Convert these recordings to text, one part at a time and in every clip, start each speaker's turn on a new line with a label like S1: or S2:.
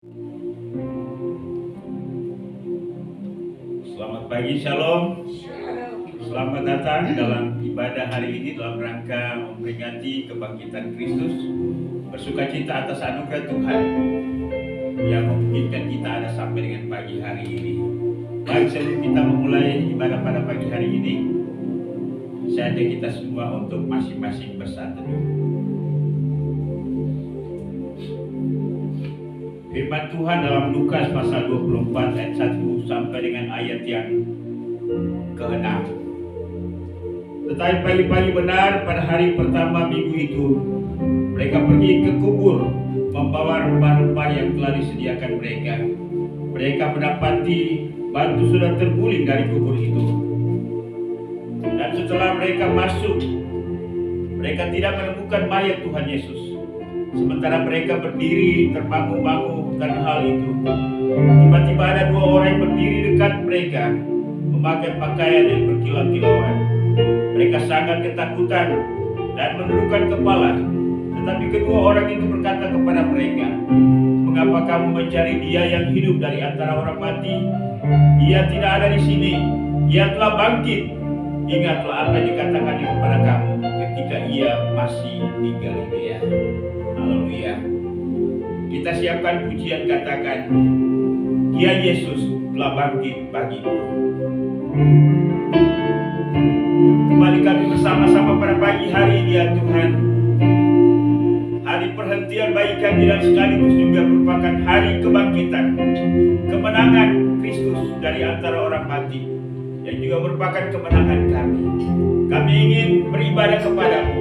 S1: Selamat pagi, Shalom. Selamat datang dalam ibadah hari ini dalam rangka memperingati kebangkitan Kristus. Bersukacita atas anugerah Tuhan yang memungkinkan kita ada sampai dengan pagi hari ini. Baik, sebelum kita memulai ibadah pada pagi hari ini, saya ajak kita semua untuk masing-masing bersatu. Firman Tuhan dalam Lukas pasal 24 ayat 1 sampai dengan ayat yang ke-6. Tetapi pagi-pagi benar pada hari pertama minggu itu, mereka pergi ke kubur membawa rempah-rempah yang telah disediakan mereka. Mereka mendapati batu sudah terguling dari kubur itu. Dan setelah mereka masuk, mereka tidak menemukan mayat Tuhan Yesus. Sementara mereka berdiri termangu-mangu karena hal itu, tiba-tiba ada dua orang yang berdiri dekat mereka, memakai pakaian yang berkilau-kilauan. Mereka sangat ketakutan dan menundukkan kepala. Tetapi kedua orang itu berkata kepada mereka, "Mengapa kamu mencari Dia yang hidup dari antara orang mati? Dia tidak ada di sini. Dia telah bangkit. Ingatlah apa yang dikatakan kepada kamu ketika Ia masih di Galilea." Haleluya. Kita siapkan pujian, katakan, "Dia Yesus telah bangkit bagiku." Kembali kami bersama-sama pada pagi hari ini ya Tuhan. Hari perhentian bagi kami dan sekaligus juga merupakan hari kebangkitan, kemenangan Kristus dari antara orang mati, yang juga merupakan kemenangan kami. Kami ingin beribadah kepadamu,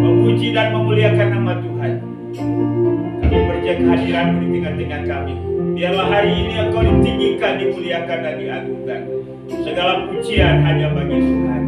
S1: memuji dan memuliakan nama Tuhan. Kami percaya kehadiran-Mu di tengah-tengah kami. Biarlah hari ini Engkau ditinggikan, dimuliakan dan diagungkan. Segala pujian hanya bagi Tuhan.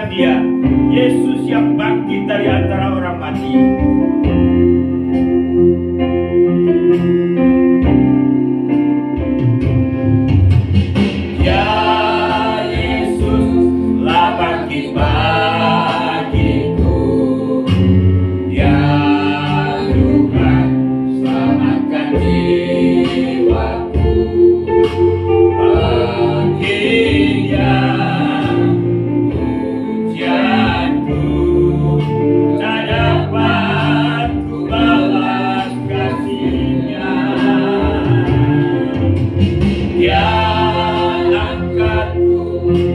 S1: Dia, Yesus yang bangkit dari antara orang mati. Ya Yesus telah bangkit bagiku. Dia Tuhan selamatkan jiwaku. Bagi Dia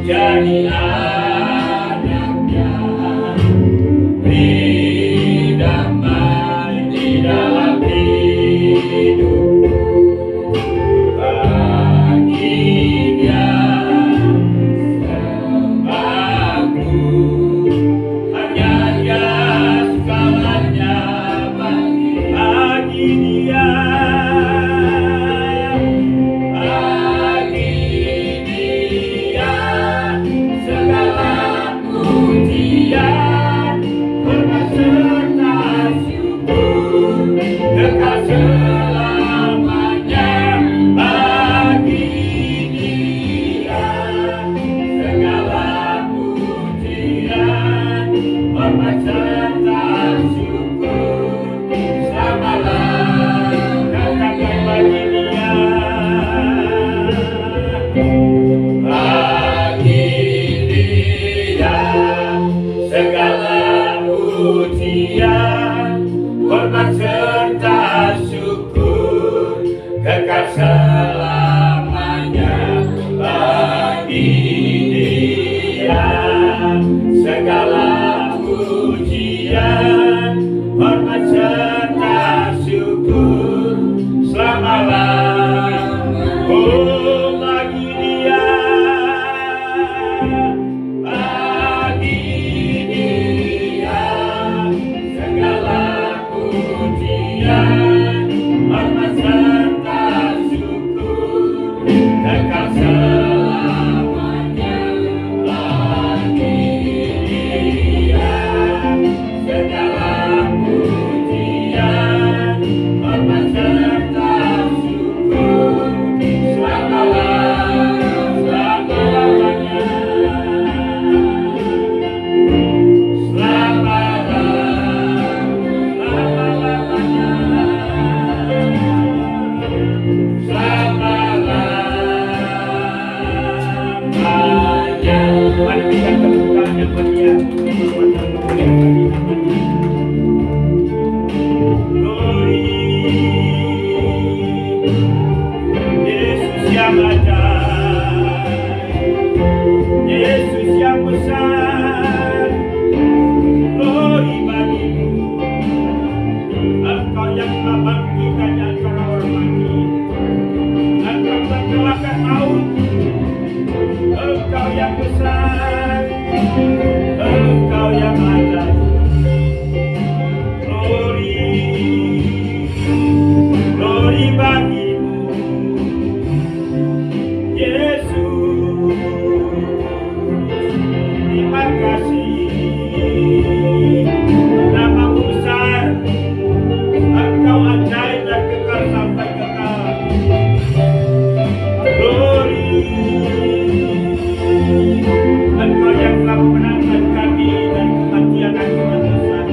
S1: jadi anaknya, berdamai di dalam hidupku. Bagi Dia sembahku, kekal selamanya bagi Dia. Segala pujian, hormat serta syukur selama-lamanya. Oh, bagi Dia, bagi Dia. Segala pujian, hormat serta syukur kekal selamanya bagi Dia. Segala pujian, hormat serta syukur selama-lamanya. Mari kita tepukan yang mulia. Glory, Yesus yang ajaib, Yesus yang besar. Glory bagimu, Engkau yang telah bangkit dari antara orang mati. Engkau telah mengalahkan maut. Engkau yang besar, Engkau yang ajaib. Glory, glory bagimu, Yesus. Terima kasih, namamu besar, Engkau ajaib dan kekal sampai kekal. Glory, Engkau yang telah memenangkan kami dari kematian dan kematian.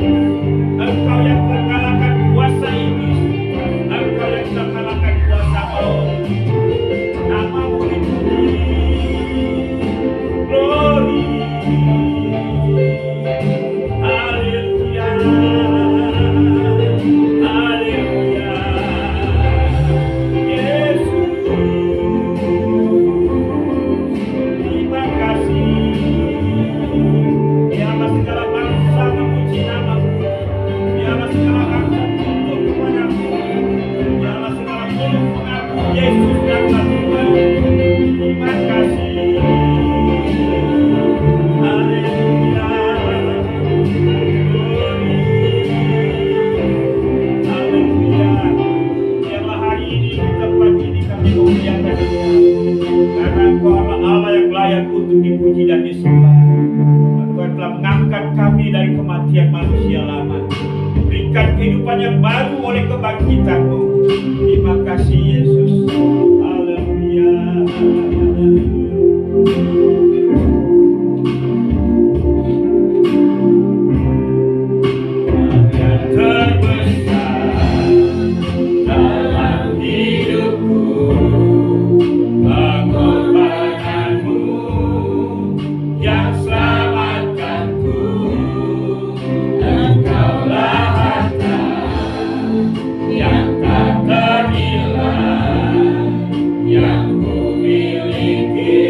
S1: Engkau yang telah kalahkan kuasa iblis. Engkau yang telah kalahkan kuasa maut. Namamu dipuji. Glory, haleluya, haleluya, Yesus. Terima kasih. Biarlah segala bangsa memuji namamu. Biarlah segala bangsa tunduk kepadamu. Biarlah segala mulut mengaku Yesus adalah Tuhan. Terima kasih. Haleluya. Glory. Haleluya. Biarlah hari ini di tempat ini kami memuliakan Dia. Karena Engkau adalah Allah yang layak untuk dipuji dan disembah. Engkau telah mengangkat kami dari kematian manusia lama, berikan kehidupan yang baru oleh kebangkitan-Mu. Terima kasih Yesus. Haleluya. Yang terbesar dalam hidupku, pengorbananmu yang selamatkanku. Engkaulah harta yang tak ternilai yang ku miliki.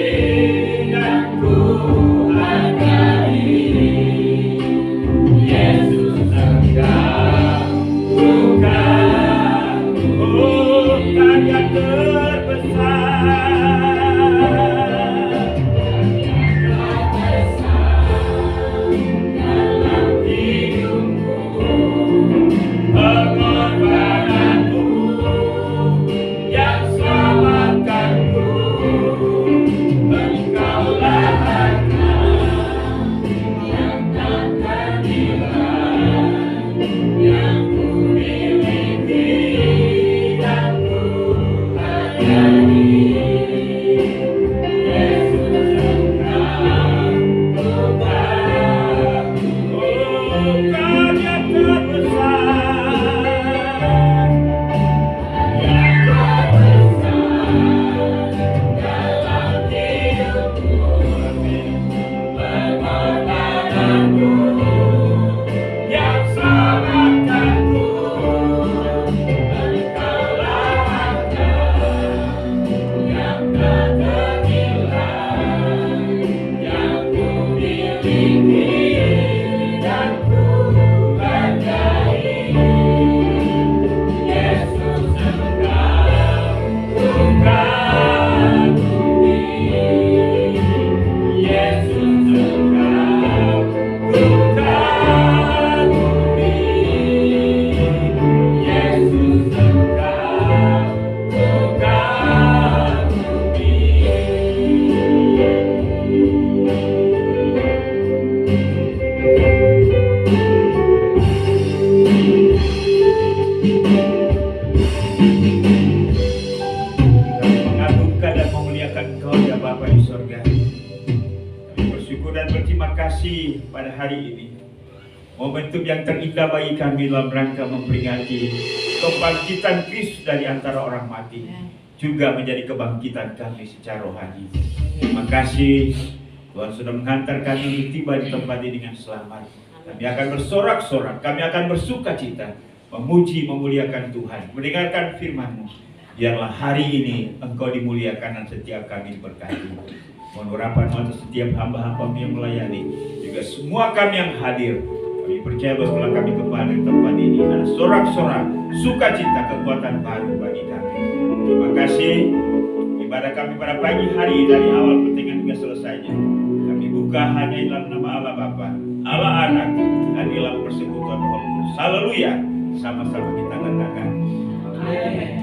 S1: Pada hari ini, momentum yang terindah bagi kami dalam rangka memperingati kebangkitan Kristus dari antara orang mati, juga menjadi kebangkitan kami secara rohani. Terima kasih Tuhan sudah menghantar kami untuk tiba di tempat ini dengan selamat. Kami akan bersorak-sorak, kami akan bersuka cita, memuji, memuliakan Tuhan, mendengarkan firman-Mu. Biarlah hari ini Engkau dimuliakan dan setiap kami diberkati. Mohon urapan atas setiap hamba-hamba yang melayani, juga semua kami yang hadir. Kami percaya bahwa kami kembali ke tempat ini ada sorak-sorak, sukacita, kekuatan baru bagi kami. Terima kasih. Ibadah kami pada pagi hari dari awal pertengahan hingga selesainya, kami buka hanya dalam nama Allah Bapa, Allah Anak, dan dalam persekutuan Roh Kudus. Haleluya. Sama-sama kita katakan amin.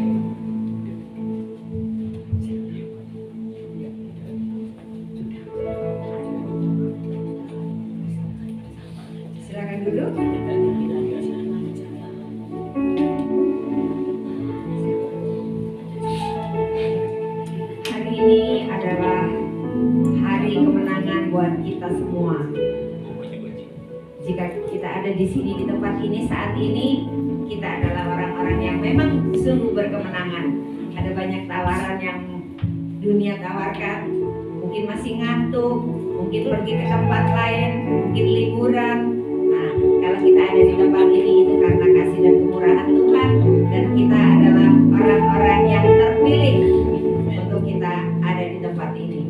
S2: Dulu. Hari ini adalah hari kemenangan buat kita semua. Jika kita ada di sini di tempat ini saat ini, kita adalah orang-orang yang memang sungguh berkemenangan. Ada banyak tawaran yang dunia tawarkan, mungkin masih ngantuk, mungkin pergi ke tempat lain, mungkin liburan. Kalau kita ada di tempat ini itu karena kasih dan kemurahan Tuhan, dan kita adalah orang-orang yang terpilih untuk kita ada di tempat ini.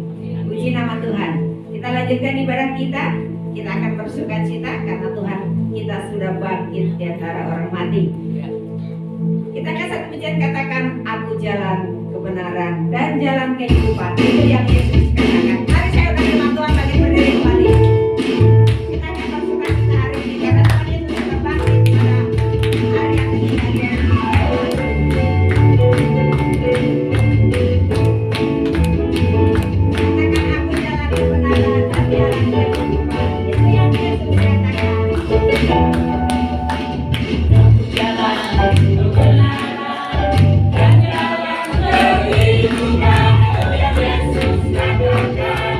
S2: Puji nama Tuhan. Kita lanjutkan ibadah kita. Kita akan bersuka cita karena Tuhan kita sudah bangkit di antara orang mati. Kita akan satu pujian katakan, aku jalan kebenaran dan jalan kehidupan. Itu yang Yesus katakan. Mari saya udah firman Tuhan bagi berdiri kembali.
S3: Yesus katakan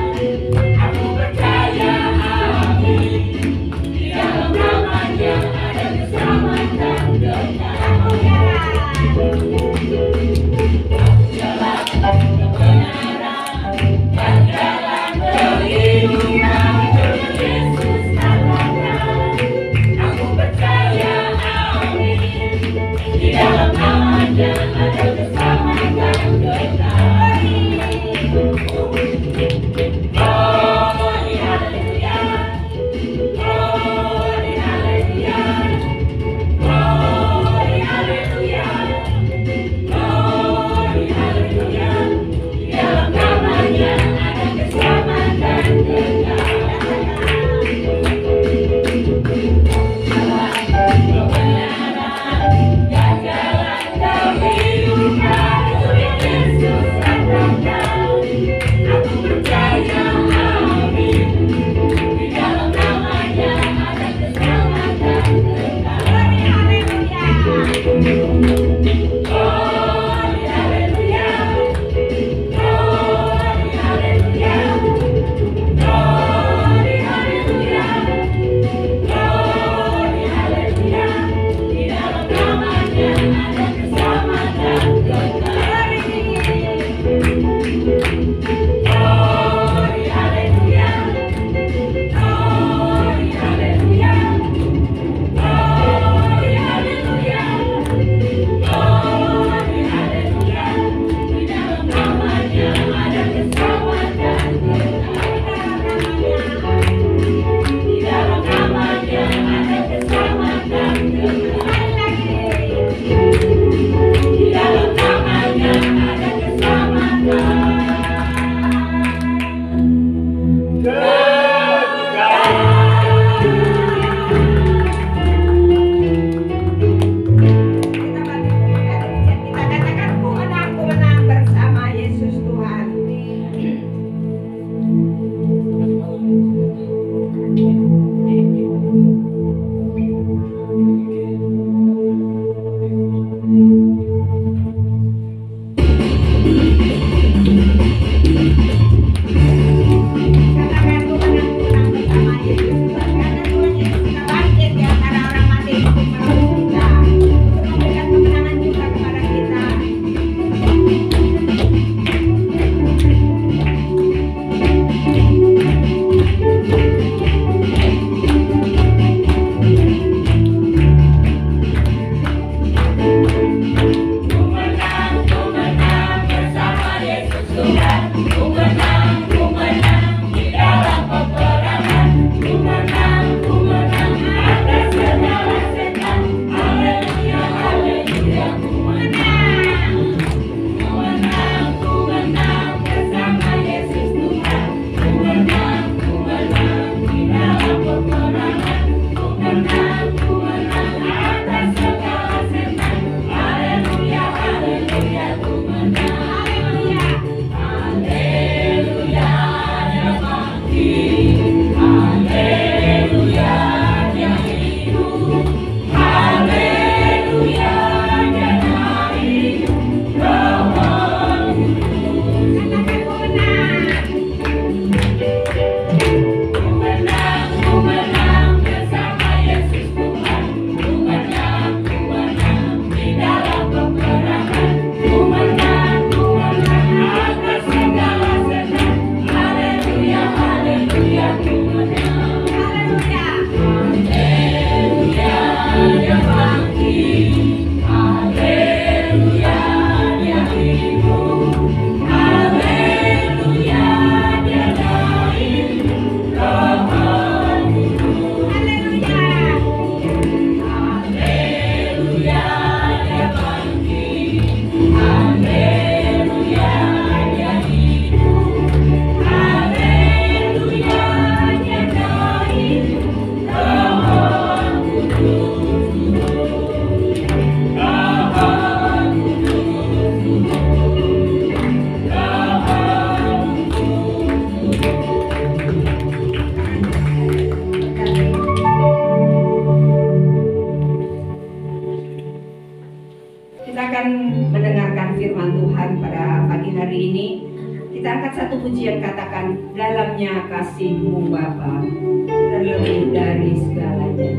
S2: Kita angkat satu pujian, katakan, dalamnya kasih-Mu Bapa terlebih dari segalanya.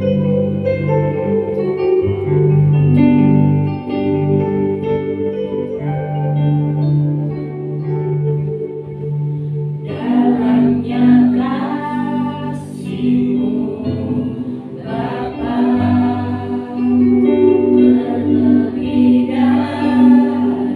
S2: Dalamnya kasih-Mu Bapa terlebih dari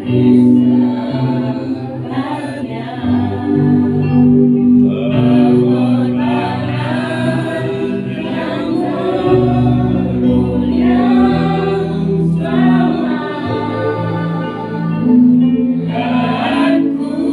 S2: segalanya.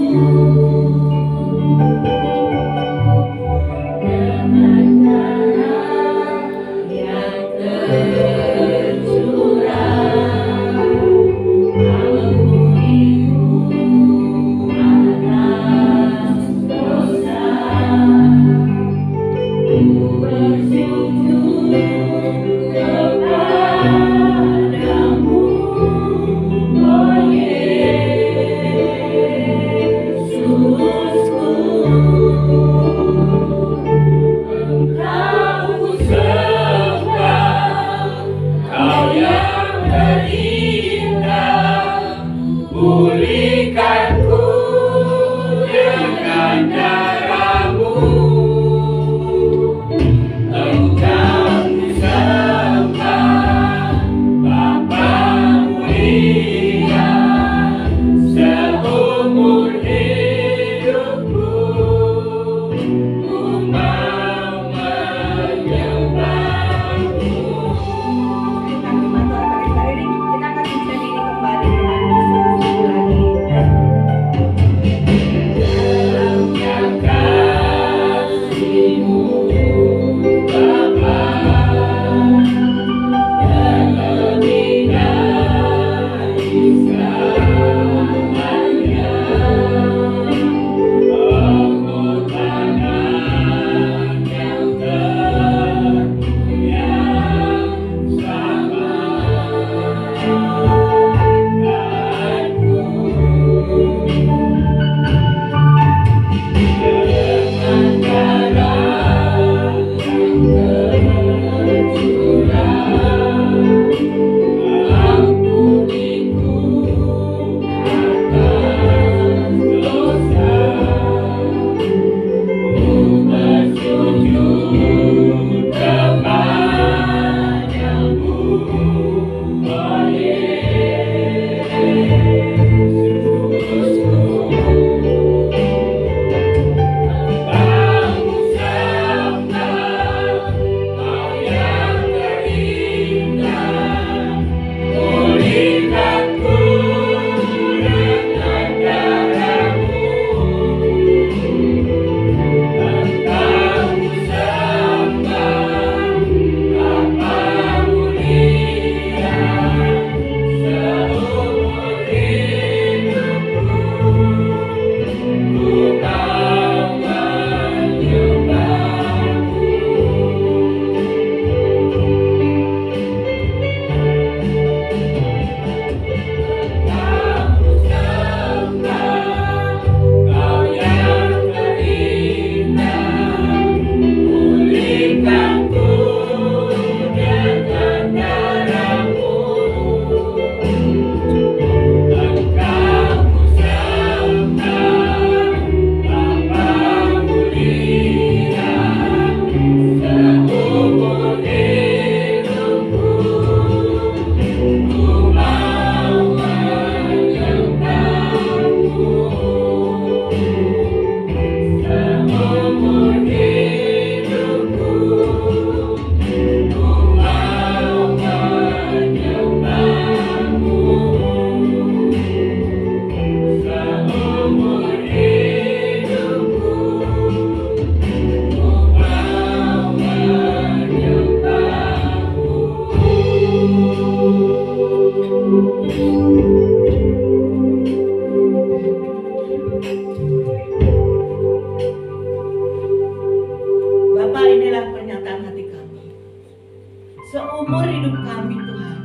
S2: Seumur hidup kami Tuhan,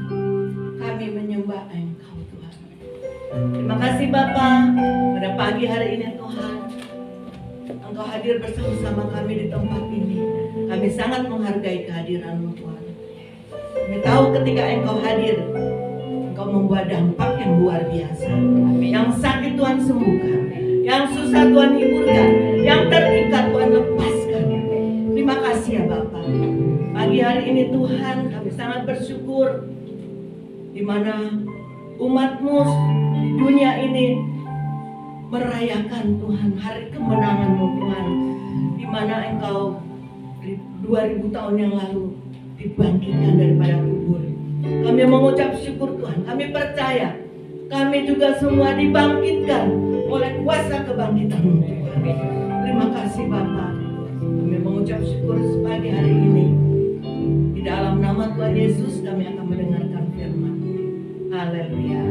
S2: kami menyembah Engkau Tuhan. Terima kasih Bapa, pada pagi hari ini Tuhan
S3: hadir bersama-sama kami di tempat ini. Kami sangat menghargai kehadiran-Mu Tuhan. Kami tahu ketika Engkau hadir, Engkau membuat dampak yang luar biasa. Yang sakit Tuhan sembuhkan, yang susah Tuhan hiburkan, yang terikat Tuhan lepaskan. Terima kasih ya Bapak. Pagi hari ini Tuhan kami sangat bersyukur di mana umat-Mu di dunia ini merayakan Tuhan hari kemenangan-Mu Tuhan, di mana Engkau 2000 tahun yang lalu dibangkitkan daripada kubur. Kami mengucap syukur Tuhan. Kami percaya kami juga semua dibangkitkan oleh kuasa kebangkitan-Mu Tuhan. Terima kasih Bapa. Kami mengucap syukur pagi hari ini. Di dalam nama Tuhan Yesus kami akan mendengarkan firman. Haleluya.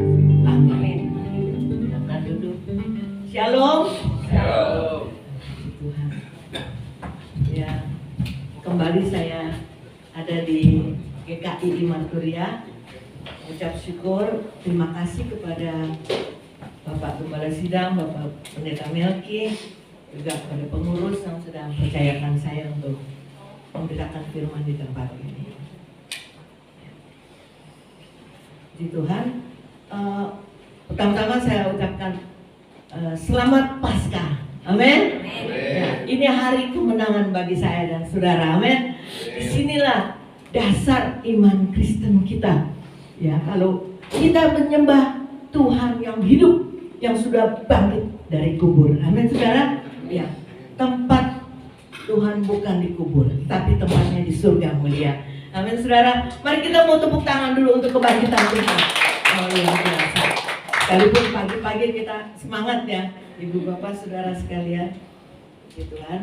S3: Amin. Silakan duduk. Shalom.
S1: Shalom.
S3: Tuhan. Ya, kembali saya ada di GKI Imanturia. Ucap syukur, terima kasih kepada Bapak Gembala Sidang, Bapak Pendeta Melki, juga kepada pengurus yang sudah mempercayakan saya untuk memberitakan firman di tempat ini. Puji Tuhan. Pertama-tama saya ucapkan selamat Paskah. Amin. Ya, ini hari kemenangan bagi saya dan saudara. Amin. Disinilah dasar iman Kristen kita. Ya, kalau kita menyembah Tuhan yang hidup, yang sudah bangkit dari kubur. Amin, saudara. Ya, tempat Tuhan bukan di kubur, tapi tempatnya di surga mulia. Amin, saudara. Mari kita mau tepuk tangan dulu untuk kebangkitan Tuhan. Oh, luar biasa. Sekalipun pagi-pagi kita semangat ya, Ibu Bapak Saudara sekalian. Puji Tuhan.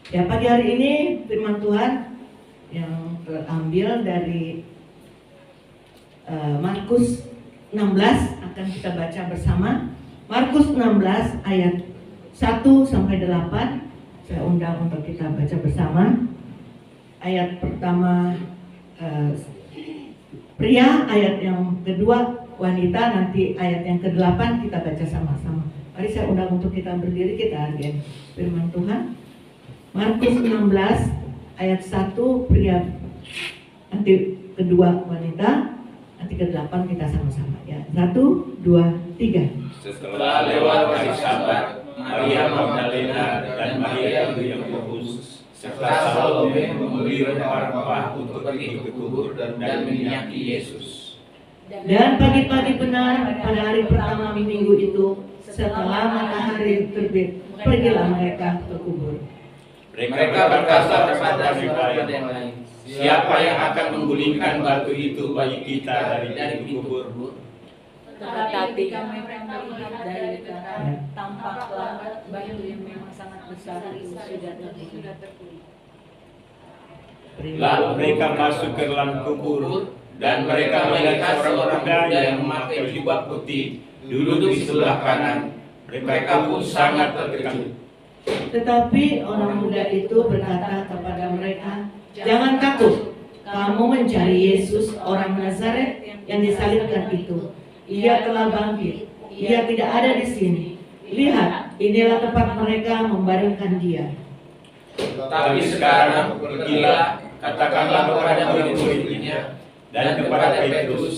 S3: Ya, pagi hari ini firman Tuhan yang terambil dari Markus 16 akan kita baca bersama. Markus 16 ayat 1 sampai 8. Saya undang untuk kita baca bersama. Ayat pertama pria, ayat yang kedua wanita, nanti ayat yang ke-8 kita baca sama-sama. Mari saya undang untuk kita berdiri, kita hargai firman Tuhan. Markus 16 ayat 1 pria, nanti kedua wanita, nanti ke-8 kita sama-sama ya. 1, 2, 3.
S1: Setelah lewat hari Sabat, Maria Magdalena dan Maria ibu Yakobus serta Salome membeli rempah-rempah untuk pergi ke kubur dan meminyaki Yesus.
S3: Dan pagi-pagi benar pada hari pertama minggu itu, setelah matahari terbit, pergilah mereka ke kubur.
S1: Mereka berkata kepada yang lain, siapa yang akan menggulingkan batu itu bagi kita dari pintu kubur?
S4: Tetapi kami melihat dari dekat, tampaklah batu yang memang sangat besar itu sudah terkulit.
S1: Lalu mereka masuk ke dalam kubur dan mereka melihat seorang pemuda yang memakai jubah putih duduk di sebelah kanan. Mereka pun sangat terkejut.
S3: Tetapi orang muda itu berkata kepada mereka, jangan takut, kamu mencari Yesus orang Nazaret yang disalibkan itu. Ia telah bangkit, ia tidak ada di sini. Lihat, inilah tempat mereka membaringkan dia.
S1: Tapi sekarang pergilah, katakanlah kepada murid-muridnya dan kepada Petrus,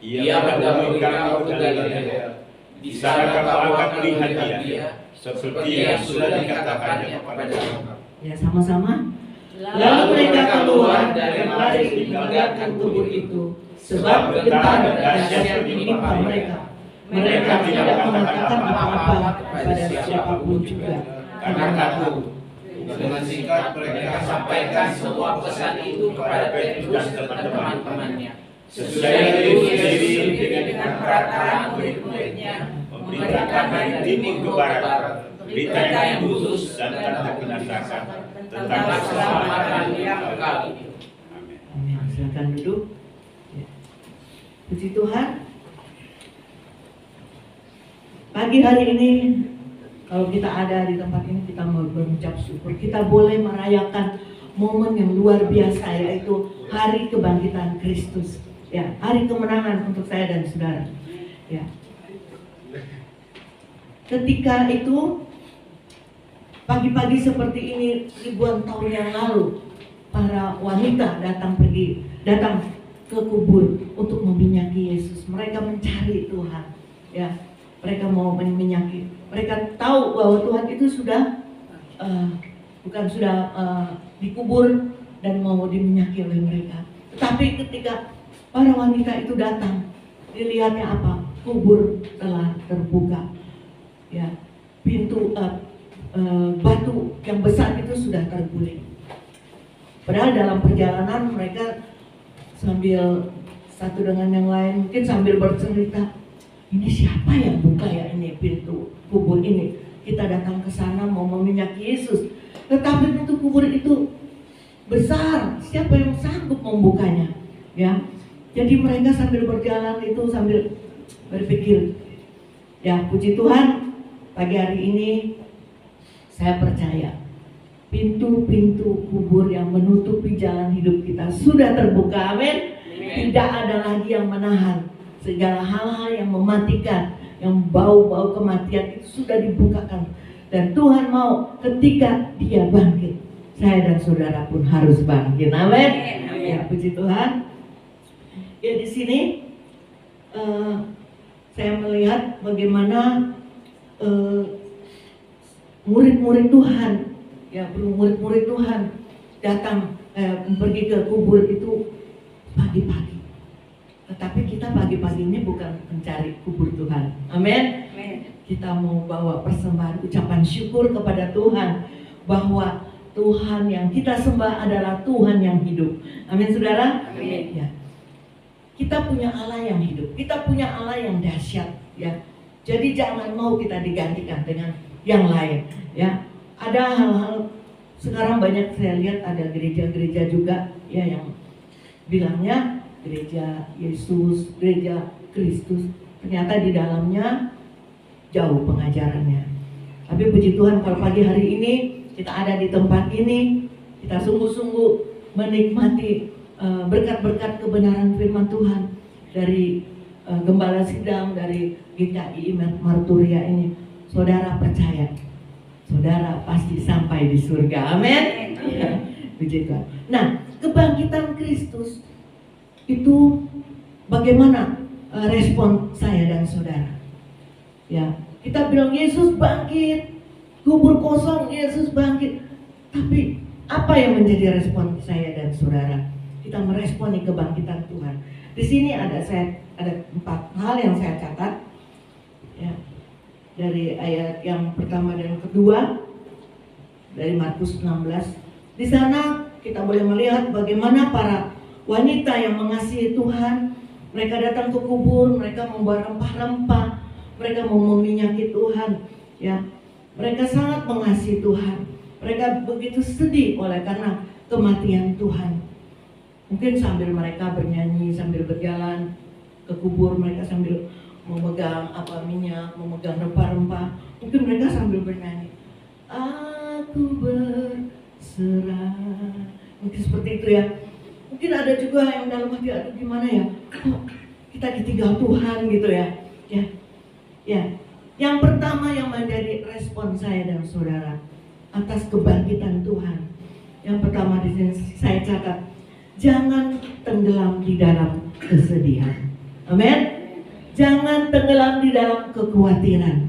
S1: ia mendahului kamu ke Galilea. Di sana kamu akan melihat dia, seperti yang sudah dikatakannya kepadamu.
S3: Ya, sama-sama. Lalu mereka keluar dan lari meninggalkan kubur itu, sebab getar dahsyat menimpa mereka. Mereka tidak mengatakan apa-apa kepada siapapun juga,
S1: karena takut.
S5: Dengan singkat mereka sampaikan semua pesan itu kepada Petrus dan teman-temannya.
S1: Sesudah itu sendiri dengan perkataan murid-muridnya memberitakan dari timur ke barat berita yang khusus dan tak terkenakan tentang keselamatan yang kekal.
S3: Amin. Silakan duduk. Ya. Puji Tuhan. Pagi hari ini kalau kita ada di tempat ini, kita mau berucap syukur. Kita boleh merayakan momen yang luar biasa, yaitu hari kebangkitan Kristus. Ya, hari kemenangan untuk saya dan saudara. Ya. ketika itu pagi-pagi seperti ini ribuan tahun yang lalu, para wanita datang ke kubur untuk meminyaki Yesus. Mereka mencari Tuhan, ya. Mereka mau meminyaki. Mereka tahu bahwa Tuhan itu sudah dikubur dan mau diminyaki oleh mereka. Tetapi ketika para wanita itu datang, dilihatnya apa? Kubur telah terbuka, ya. Pintu batu yang besar itu sudah terguling. Padahal dalam perjalanan mereka sambil satu dengan yang lain mungkin sambil bercerita, ini siapa yang buka ya ini pintu kubur ini? Kita datang ke sana mau meminyaki Yesus, tetapi pintu kubur itu besar, siapa yang sanggup membukanya? Ya, jadi mereka sambil berjalan itu sambil berpikir, ya puji Tuhan, pagi hari ini saya percaya pintu-pintu kubur yang menutupi jalan hidup kita sudah terbuka, amin. Tidak ada lagi yang menahan. Segala hal-hal yang mematikan, yang bau-bau kematian itu sudah dibukakan. Dan Tuhan mau ketika Dia bangkit, saya dan saudara pun harus bangkit, amin. Ya puji Tuhan. Ya di sini saya melihat bagaimana murid-murid Tuhan, ya murid-murid Tuhan datang pergi ke kubur itu pagi-pagi. Tetapi kita pagi-pagi ini bukan mencari kubur Tuhan, amin. Kita mau bawa persembahan ucapan syukur kepada Tuhan bahwa Tuhan yang kita sembah adalah Tuhan yang hidup, amin saudara. Amin. Ya. Kita punya Allah yang hidup, kita punya Allah yang dahsyat, ya. Jadi jangan mau kita digantikan dengan yang lain, ya. Ada hal-hal sekarang banyak saya lihat ada gereja-gereja juga, ya, yang bilangnya gereja Yesus, gereja Kristus, ternyata di dalamnya jauh pengajarannya. Tapi puji Tuhan kalau pagi hari ini kita ada di tempat ini, kita sungguh-sungguh menikmati berkat-berkat kebenaran firman Tuhan dari Gembala Sidang, dari GKI Marturia ini. Saudara percaya, saudara pasti sampai di surga, amin. Puji Tuhan. Nah, kebangkitan Kristus itu bagaimana respon saya dan saudara? Ya, kita bilang Yesus bangkit, kubur kosong, Yesus bangkit. Tapi apa yang menjadi respon saya dan saudara? Kita meresponi kebangkitan Tuhan. Di sini ada 4 hal yang saya catat, ya, dari ayat yang pertama dan kedua dari Markus 16. Di sana kita boleh melihat bagaimana para wanita yang mengasihi Tuhan, mereka datang ke kubur, mereka membawa rempah-rempah, mereka mau meminyaki Tuhan, ya. Mereka sangat mengasihi Tuhan. Mereka begitu sedih oleh karena kematian Tuhan. Mungkin sambil mereka bernyanyi, sambil berjalan ke kubur, mereka sambil memegang minyak, memegang rempah-rempah. Mungkin mereka sambil bernyanyi, aku berserah. Mungkin seperti itu, ya. Mungkin ada juga yang dalam hati, aduh gimana ya, kok kita ditinggal Tuhan gitu, ya. Ya. Yang pertama yang menjadi respon saya dan saudara atas kebangkitan Tuhan, yang pertama di sini saya catat, jangan tenggelam di dalam kesedihan, amin. Jangan tenggelam di dalam kekhawatiran,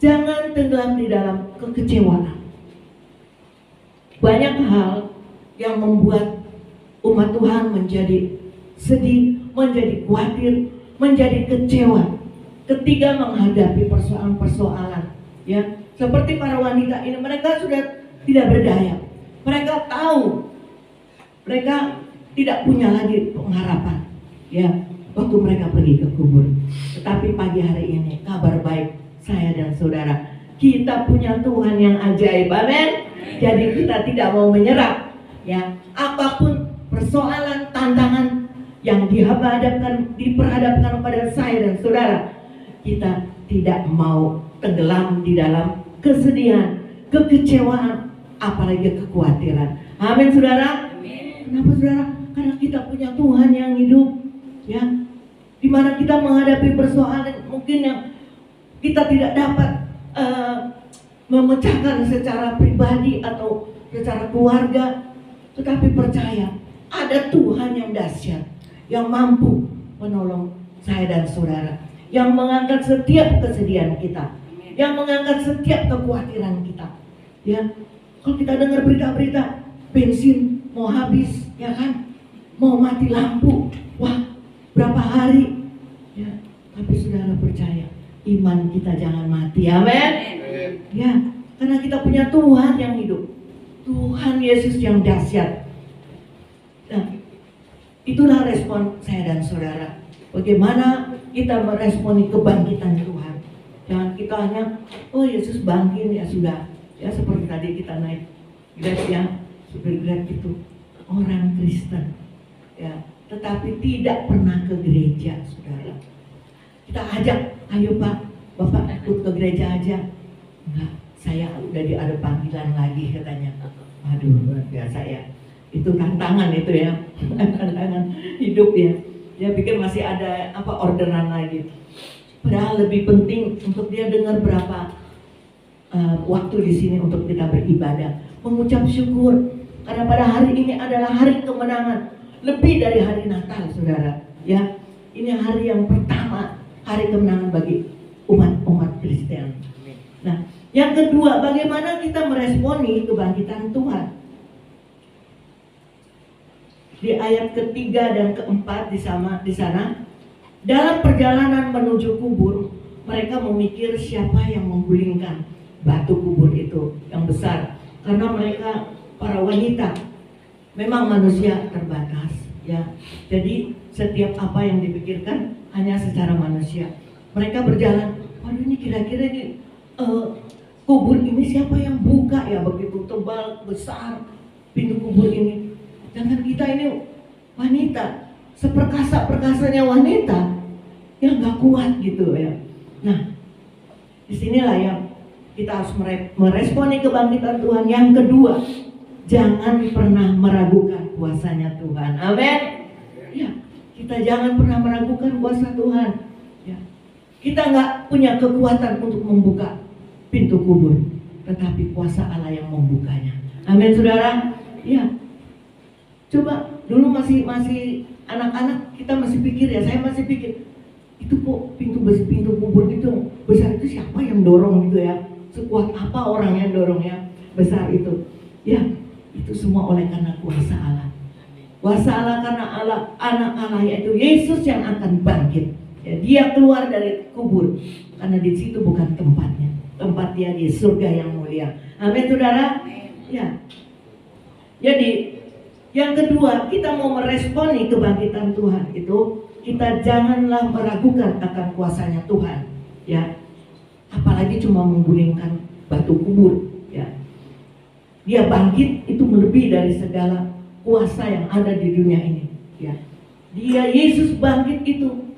S3: jangan tenggelam di dalam kekecewaan. Banyak hal yang membuat umat Tuhan menjadi sedih, menjadi khawatir, menjadi kecewa ketika menghadapi persoalan-persoalan, ya. Seperti para wanita ini, mereka sudah tidak berdaya. Mereka tahu mereka tidak punya lagi pengharapan, ya, waktu mereka pergi ke kubur. Tetapi pagi hari ini kabar baik saya dan saudara, kita punya Tuhan yang ajaib, amin. Jadi kita tidak mau menyerah, ya. Apapun persoalan, tantangan yang diperhadapkan kepada saya dan saudara, kita tidak mau tenggelam di dalam kesedihan, kekecewaan, apalagi kekhawatiran. Amin, saudara. Amin. Kenapa, saudara? Karena kita punya Tuhan yang hidup, ya. Dimana kita menghadapi persoalan mungkin yang kita tidak dapat memecahkan secara pribadi atau secara keluarga, tetapi percaya ada Tuhan yang dahsyat, yang mampu menolong saya dan saudara, yang mengangkat setiap kesedihan kita, yang mengangkat setiap kekhawatiran kita. Ya, kalau kita dengar berita-berita bensin mau habis, ya kan, mau mati lampu, wah berapa hari, ya, tapi saudara percaya iman kita jangan mati, amin. Ya, karena kita punya Tuhan yang hidup, Tuhan Yesus yang dahsyat. Nah, itulah respon saya dan saudara. Bagaimana kita meresponi kebangkitan Tuhan. Jangan kita hanya, oh Yesus bangkit ya sudah. Ya seperti tadi kita naik Grab ya, supir Grab itu orang Kristen. Ya, tetapi tidak pernah ke gereja, saudara. Kita ajak, ayo Pak, Bapak ikut ke gereja aja. Enggak, saya udah ada panggilan lagi katanya. Aduh, luar biasa ya. Itu tantangan itu ya, tantangan hidup ya. Dia pikir masih ada orderan lagi. Padahal lebih penting untuk dia dengar berapa waktu di sini untuk kita beribadah, mengucap syukur. Karena pada hari ini adalah hari kemenangan, lebih dari hari Natal, saudara. Ya, ini hari yang pertama, hari kemenangan bagi umat Kristen. Nah, yang kedua, bagaimana kita meresponi kebangkitan Tuhan? Di ayat ketiga dan keempat di sana, dalam perjalanan menuju kubur, mereka memikir siapa yang menggulingkan batu kubur itu yang besar, karena mereka para wanita, memang manusia terbatas, ya. Jadi setiap apa yang dipikirkan hanya secara manusia. Mereka berjalan, waduh ini kira-kira ini kubur ini siapa yang buka ya, begitu tebal besar pintu kubur ini. Jangan kita ini wanita, seperkasa-perkasanya wanita yang gak kuat gitu ya. Nah, disinilah yang kita harus meresponi kebangkitan Tuhan. Yang kedua, jangan pernah meragukan kuasanya Tuhan. Amin. Ya, kita jangan pernah meragukan kuasa Tuhan. Ya, kita nggak punya kekuatan untuk membuka pintu kubur, tetapi kuasa Allah yang membukanya. Amin, saudara. Ya. Coba dulu masih anak-anak kita masih pikir ya, saya masih pikir itu kok pintu kubur itu besar, itu siapa yang dorong gitu ya, sekuat apa orang yang dorong ya besar itu. Ya, itu semua oleh karena kuasa Allah. Kuasa Allah karena Allah, anak Allah yaitu Yesus yang akan bangkit. Ya, dia keluar dari kubur karena di situ bukan tempatnya, tempat dia di surga yang mulia. Amin, saudara. Ya. Jadi yang kedua, kita mau meresponi kebangkitan Tuhan itu, kita janganlah meragukan akan kuasanya Tuhan, ya. Apalagi cuma menggulingkan batu kubur, ya. Dia bangkit itu melebihi dari segala kuasa yang ada di dunia ini, ya. Dia Yesus bangkit itu,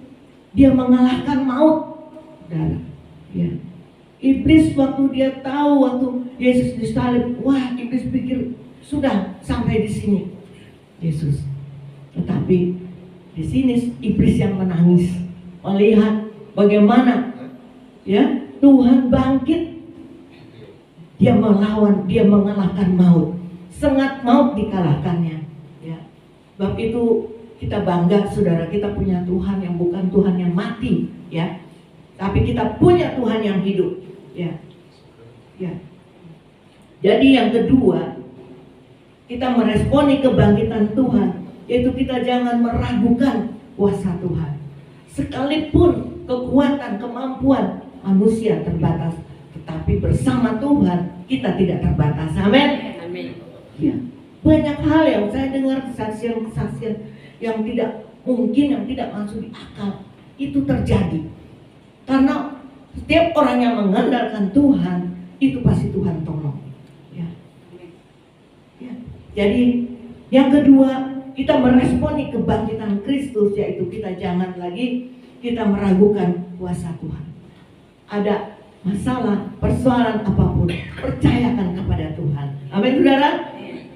S3: dia mengalahkan maut, saudara, ya. Iblis waktu dia tahu waktu Yesus disalib, wah iblis pikir sudah sampai di sini Yesus. Tetapi di sini iblis yang menangis melihat bagaimana ya Tuhan bangkit. Dia melawan, dia mengalahkan maut. Sengat maut dikalahkannya. Ya. Sebab itu kita bangga, saudara, kita punya Tuhan yang bukan Tuhan yang mati, ya. Tapi kita punya Tuhan yang hidup, ya. Ya. Jadi yang kedua, kita meresponi kebangkitan Tuhan, yaitu kita jangan meragukan kuasa Tuhan. Sekalipun kekuatan, kemampuan manusia terbatas, tetapi bersama Tuhan kita tidak terbatas. Amin.
S4: Amin.
S3: Ya. Banyak hal yang saya dengar, kesaksian-kesaksian yang tidak mungkin, yang tidak masuk di akal, itu terjadi. Karena setiap orang yang mengandalkan Tuhan, itu pasti Tuhan tolong. Ya. Ya. Jadi yang kedua, kita meresponi kebangkitan Kristus, yaitu kita jangan lagi kita meragukan kuasa Tuhan. Ada masalah, persoalan apapun, percayakan kepada Tuhan. Amin, saudara.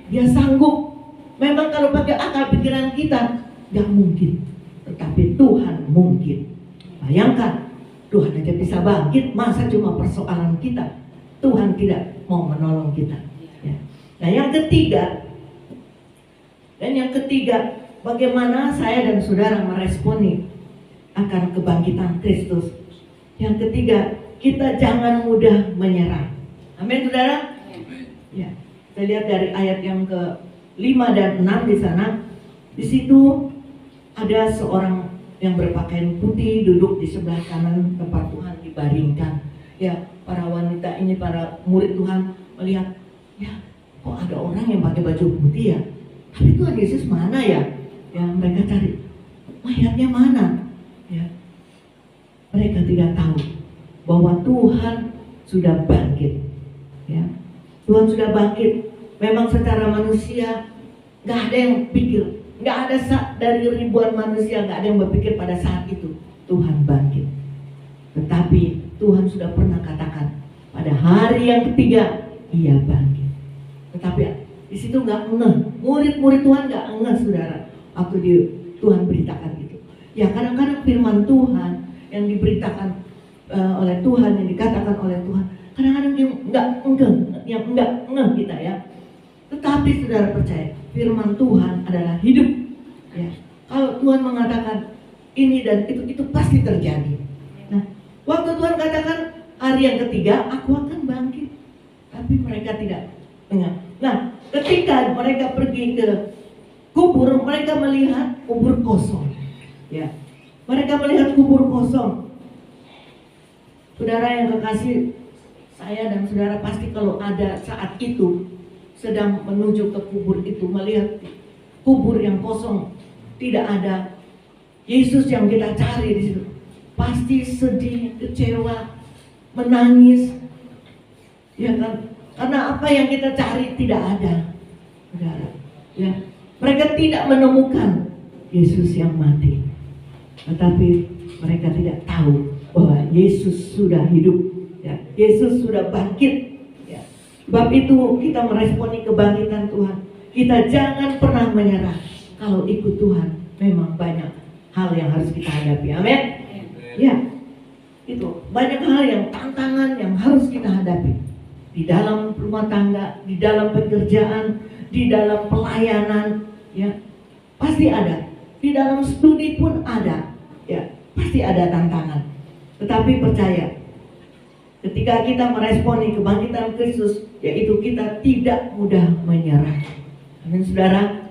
S3: Dia sanggup. Memang kalau pakai akal pikiran kita gak mungkin, tetapi Tuhan mungkin. Bayangkan Tuhan aja bisa bangkit, masa cuma persoalan kita? Tuhan tidak mau menolong kita. Ya. Nah yang ketiga, bagaimana saya dan saudara meresponi akan kebangkitan Kristus. Yang ketiga, kita jangan mudah menyerah. Amin saudara? Ya. Kita lihat dari ayat yang ke-5 dan 6 di sana. Di situ ada seorang yang berpakaian putih duduk di sebelah kanan tempat Tuhan dibaringkan. Ya, para wanita ini, para murid Tuhan melihat, ya, kok ada orang yang pakai baju putih ya? Tapi Tuhan Yesus mana ya? Ya, mereka cari, mayatnya mana? Ya, mereka tidak tahu bahwa Tuhan sudah bangkit. Ya, Tuhan sudah bangkit. Memang secara manusia nggak ada yang pikir, nggak ada dari ribuan manusia nggak ada yang berpikir pada saat itu Tuhan bangkit. Tetapi Tuhan sudah pernah katakan pada hari yang ketiga Ia bangkit. Tetapi di situ nggak ngeh, murid-murid Tuhan nggak ngeh saudara waktu Tuhan beritakan itu. Ya kadang-kadang firman Tuhan yang diberitakan oleh Tuhan, yang dikatakan oleh Tuhan, kadang-kadang yang nggak ngeh kita ya. Tetapi saudara percaya firman Tuhan adalah hidup. Ya, kalau Tuhan mengatakan ini dan itu pasti terjadi. Nah, waktu Tuhan katakan hari yang ketiga aku akan bangkit, tapi mereka tidak ingat. Nah, ketika mereka pergi ke kubur, mereka melihat kubur kosong. Ya, mereka melihat kubur kosong. Saudara yang kekasih, saya dan saudara pasti kalau ada saat itu sedang menuju ke kubur itu, melihat kubur yang kosong, tidak ada Yesus yang kita cari di situ, pasti sedih, kecewa, menangis, ya kan? Karena apa yang kita cari tidak ada, saudara. Ya, mereka tidak menemukan Yesus yang mati, tetapi mereka tidak tahu bahwa Yesus sudah hidup, ya. Yesus sudah bangkit. Sebab itu kita meresponi kebangkitan Tuhan. Kita jangan pernah menyerah. Kalau ikut Tuhan memang banyak hal yang harus kita hadapi. Amin. Ya, itu banyak hal yang tantangan yang harus kita hadapi di dalam rumah tangga, di dalam pekerjaan, di dalam pelayanan. Ya, pasti ada. Di dalam studi pun ada. Ya, pasti ada tantangan. Tetapi percaya, ketika kita meresponi kebangkitan Kristus, yaitu kita tidak mudah menyerah. Amin saudara.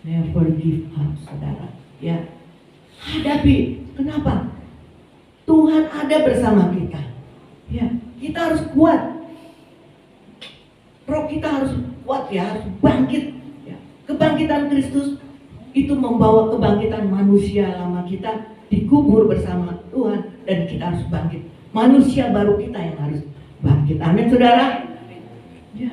S3: Never give up saudara. Ya, hadapi. Kenapa? Tuhan ada bersama kita. Ya, kita harus kuat. Roh kita harus kuat ya, harus bangkit. Ya. Kebangkitan Kristus itu membawa kebangkitan manusia lama kita dikubur bersama Tuhan dan kita harus bangkit. Manusia baru kita yang harus bangkit. Amin saudara. Ya,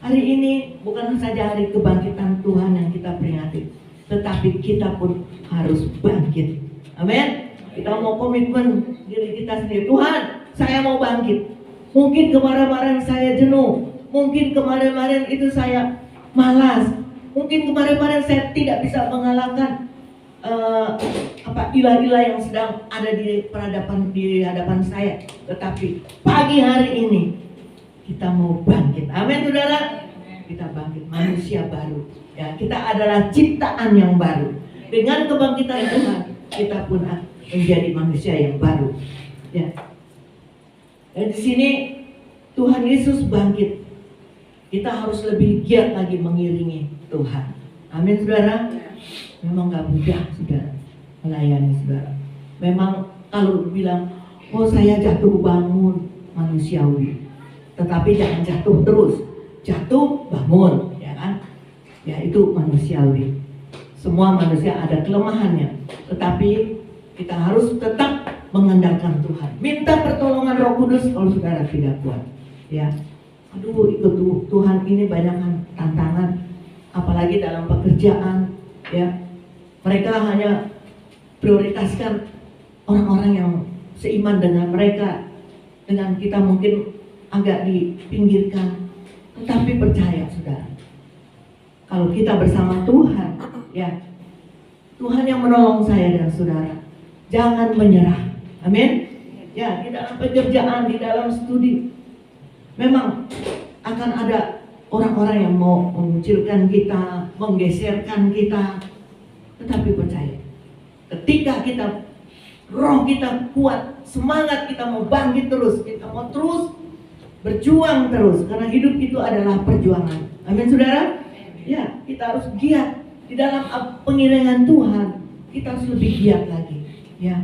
S3: hari ini bukan saja hari kebangkitan Tuhan yang kita peringati, tetapi kita pun harus bangkit. Amin. Kita mau komitmen diri kita sendiri. Tuhan, saya mau bangkit. Mungkin kemarin-kemarin saya jenuh, mungkin kemarin-kemarin itu saya malas, mungkin kemarin-kemarin saya tidak bisa mengalahkan ilah-ilah yang sedang ada di hadapan saya. Tetapi pagi hari ini kita mau bangkit. Amin saudara. Kita bangkit manusia baru. Ya, kita adalah ciptaan yang baru. Dengan kebangkitan Tuhan, kita pun menjadi manusia yang baru. Ya. Dan di sini Tuhan Yesus bangkit. Kita harus lebih giat lagi mengiringi Tuhan. Amin saudara. Memang gak mudah saudara melayani saudara. Memang kalau bilang, oh saya jatuh bangun, manusiawi. Tetapi jangan jatuh terus. Jatuh bangun, ya kan? Ya itu manusiawi. Semua manusia ada kelemahannya. Tetapi kita harus tetap mengandalkan Tuhan. Minta pertolongan Roh Kudus kalau saudara tidak kuat. Ya, aduh ikut Tuhan ini banyak tantangan. Apalagi dalam pekerjaan, ya. Mereka hanya prioritaskan orang-orang yang seiman dengan mereka. Dengan kita mungkin agak dipinggirkan. Tetapi percaya saudara, kalau kita bersama Tuhan, ya Tuhan yang menolong saya dan saudara. Jangan menyerah. Amin. ya, di dalam pekerjaan, di dalam studi. Memang akan ada orang-orang yang mau mengucilkan kita, menggeserkan kita. Tetapi percaya, ketika kita, roh kita kuat, semangat kita mau bangkit terus, kita mau terus berjuang terus, karena hidup itu adalah perjuangan. Amin saudara? Ya, kita harus giat di dalam pengiringan Tuhan. Kita harus lebih giat lagi. Ya,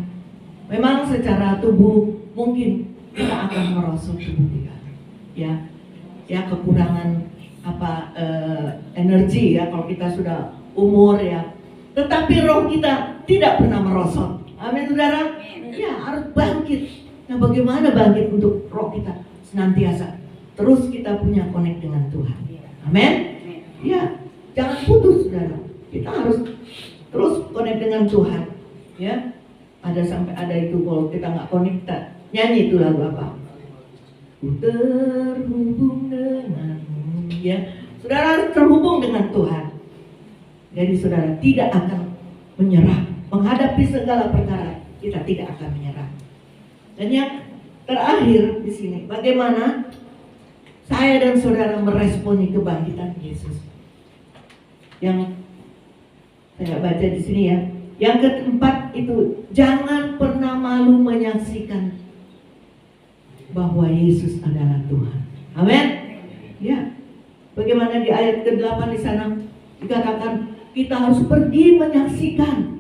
S3: memang secara tubuh mungkin kita akan merosot tubuh kita. Ya kekurangan energi ya kalau kita sudah umur ya. Tetapi roh kita tidak pernah merosot. Amin saudara? Ya, harus bangkit. Nah, bagaimana bangkit untuk roh kita senantiasa terus kita punya connect dengan Tuhan. Amin. Ya, jangan putus saudara. Kita harus terus connect dengan Tuhan. Ya, ada itu kalau kita nggak connect, kita nyanyi itu lagu apa? Ku terhubung denganmu. Ya, saudara harus terhubung dengan Tuhan. Jadi saudara tidak akan menyerah menghadapi segala perkara. Kita tidak akan menyerah. Dan yang terakhir di sini, bagaimana saya dan saudara meresponi kebangkitan Yesus? Yang saya baca di sini ya. Yang keempat itu, jangan pernah malu menyaksikan bahwa Yesus adalah Tuhan. Amin. Ya. Bagaimana di ayat ke-8 di sana dikatakan kita harus pergi menyaksikan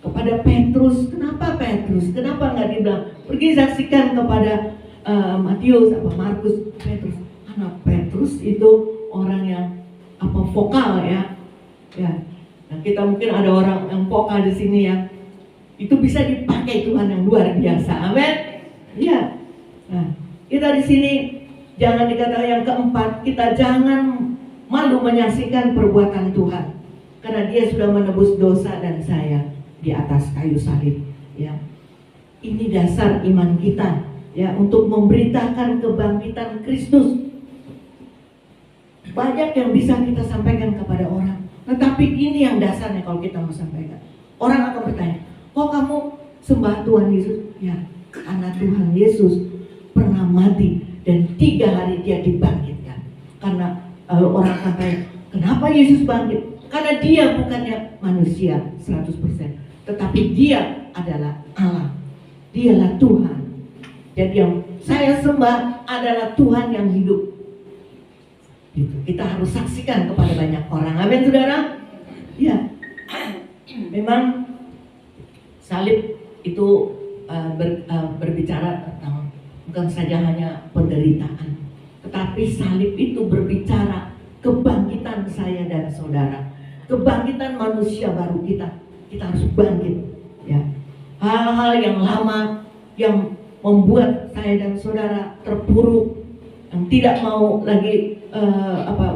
S3: kepada Petrus. Kenapa Petrus? Kenapa nggak dibilang pergi saksikan kepada Matius atau Markus? Petrus, karena Petrus itu orang yang vokal ya. Nah, kita mungkin ada orang yang vokal di sini ya. Itu bisa dipakai Tuhan yang luar biasa. Amin. Ya. Nah, kita di sini jangan dikatakan yang keempat, kita jangan malu menyaksikan perbuatan Tuhan. Karena Dia sudah menebus dosa dan saya di atas kayu salib. Ya, ini dasar iman kita ya untuk memberitakan kebangkitan Kristus. Banyak yang bisa kita sampaikan kepada orang, tetapi ini yang dasarnya kalau kita mau sampaikan. Orang akan bertanya, kok kamu sembah Tuhan Yesus? Ya, karena Tuhan Yesus pernah mati dan 3 hari Dia dibangkitkan. Karena orang akan tanya, kenapa Yesus bangkit? Karena Dia bukannya manusia 100%, tetapi Dia adalah Allah. Dialah Tuhan. Jadi yang saya sembah adalah Tuhan yang hidup. Gitu. Kita harus saksikan kepada banyak orang. Amin saudara? Ya. Memang salib itu berbicara tentang bukan saja hanya penderitaan, tetapi salib itu berbicara kebangkitan saya dan saudara, kebangkitan manusia baru kita. Kita harus bangkit. Ya. Hal-hal yang lama yang membuat saya dan saudara terpuruk, yang tidak mau lagi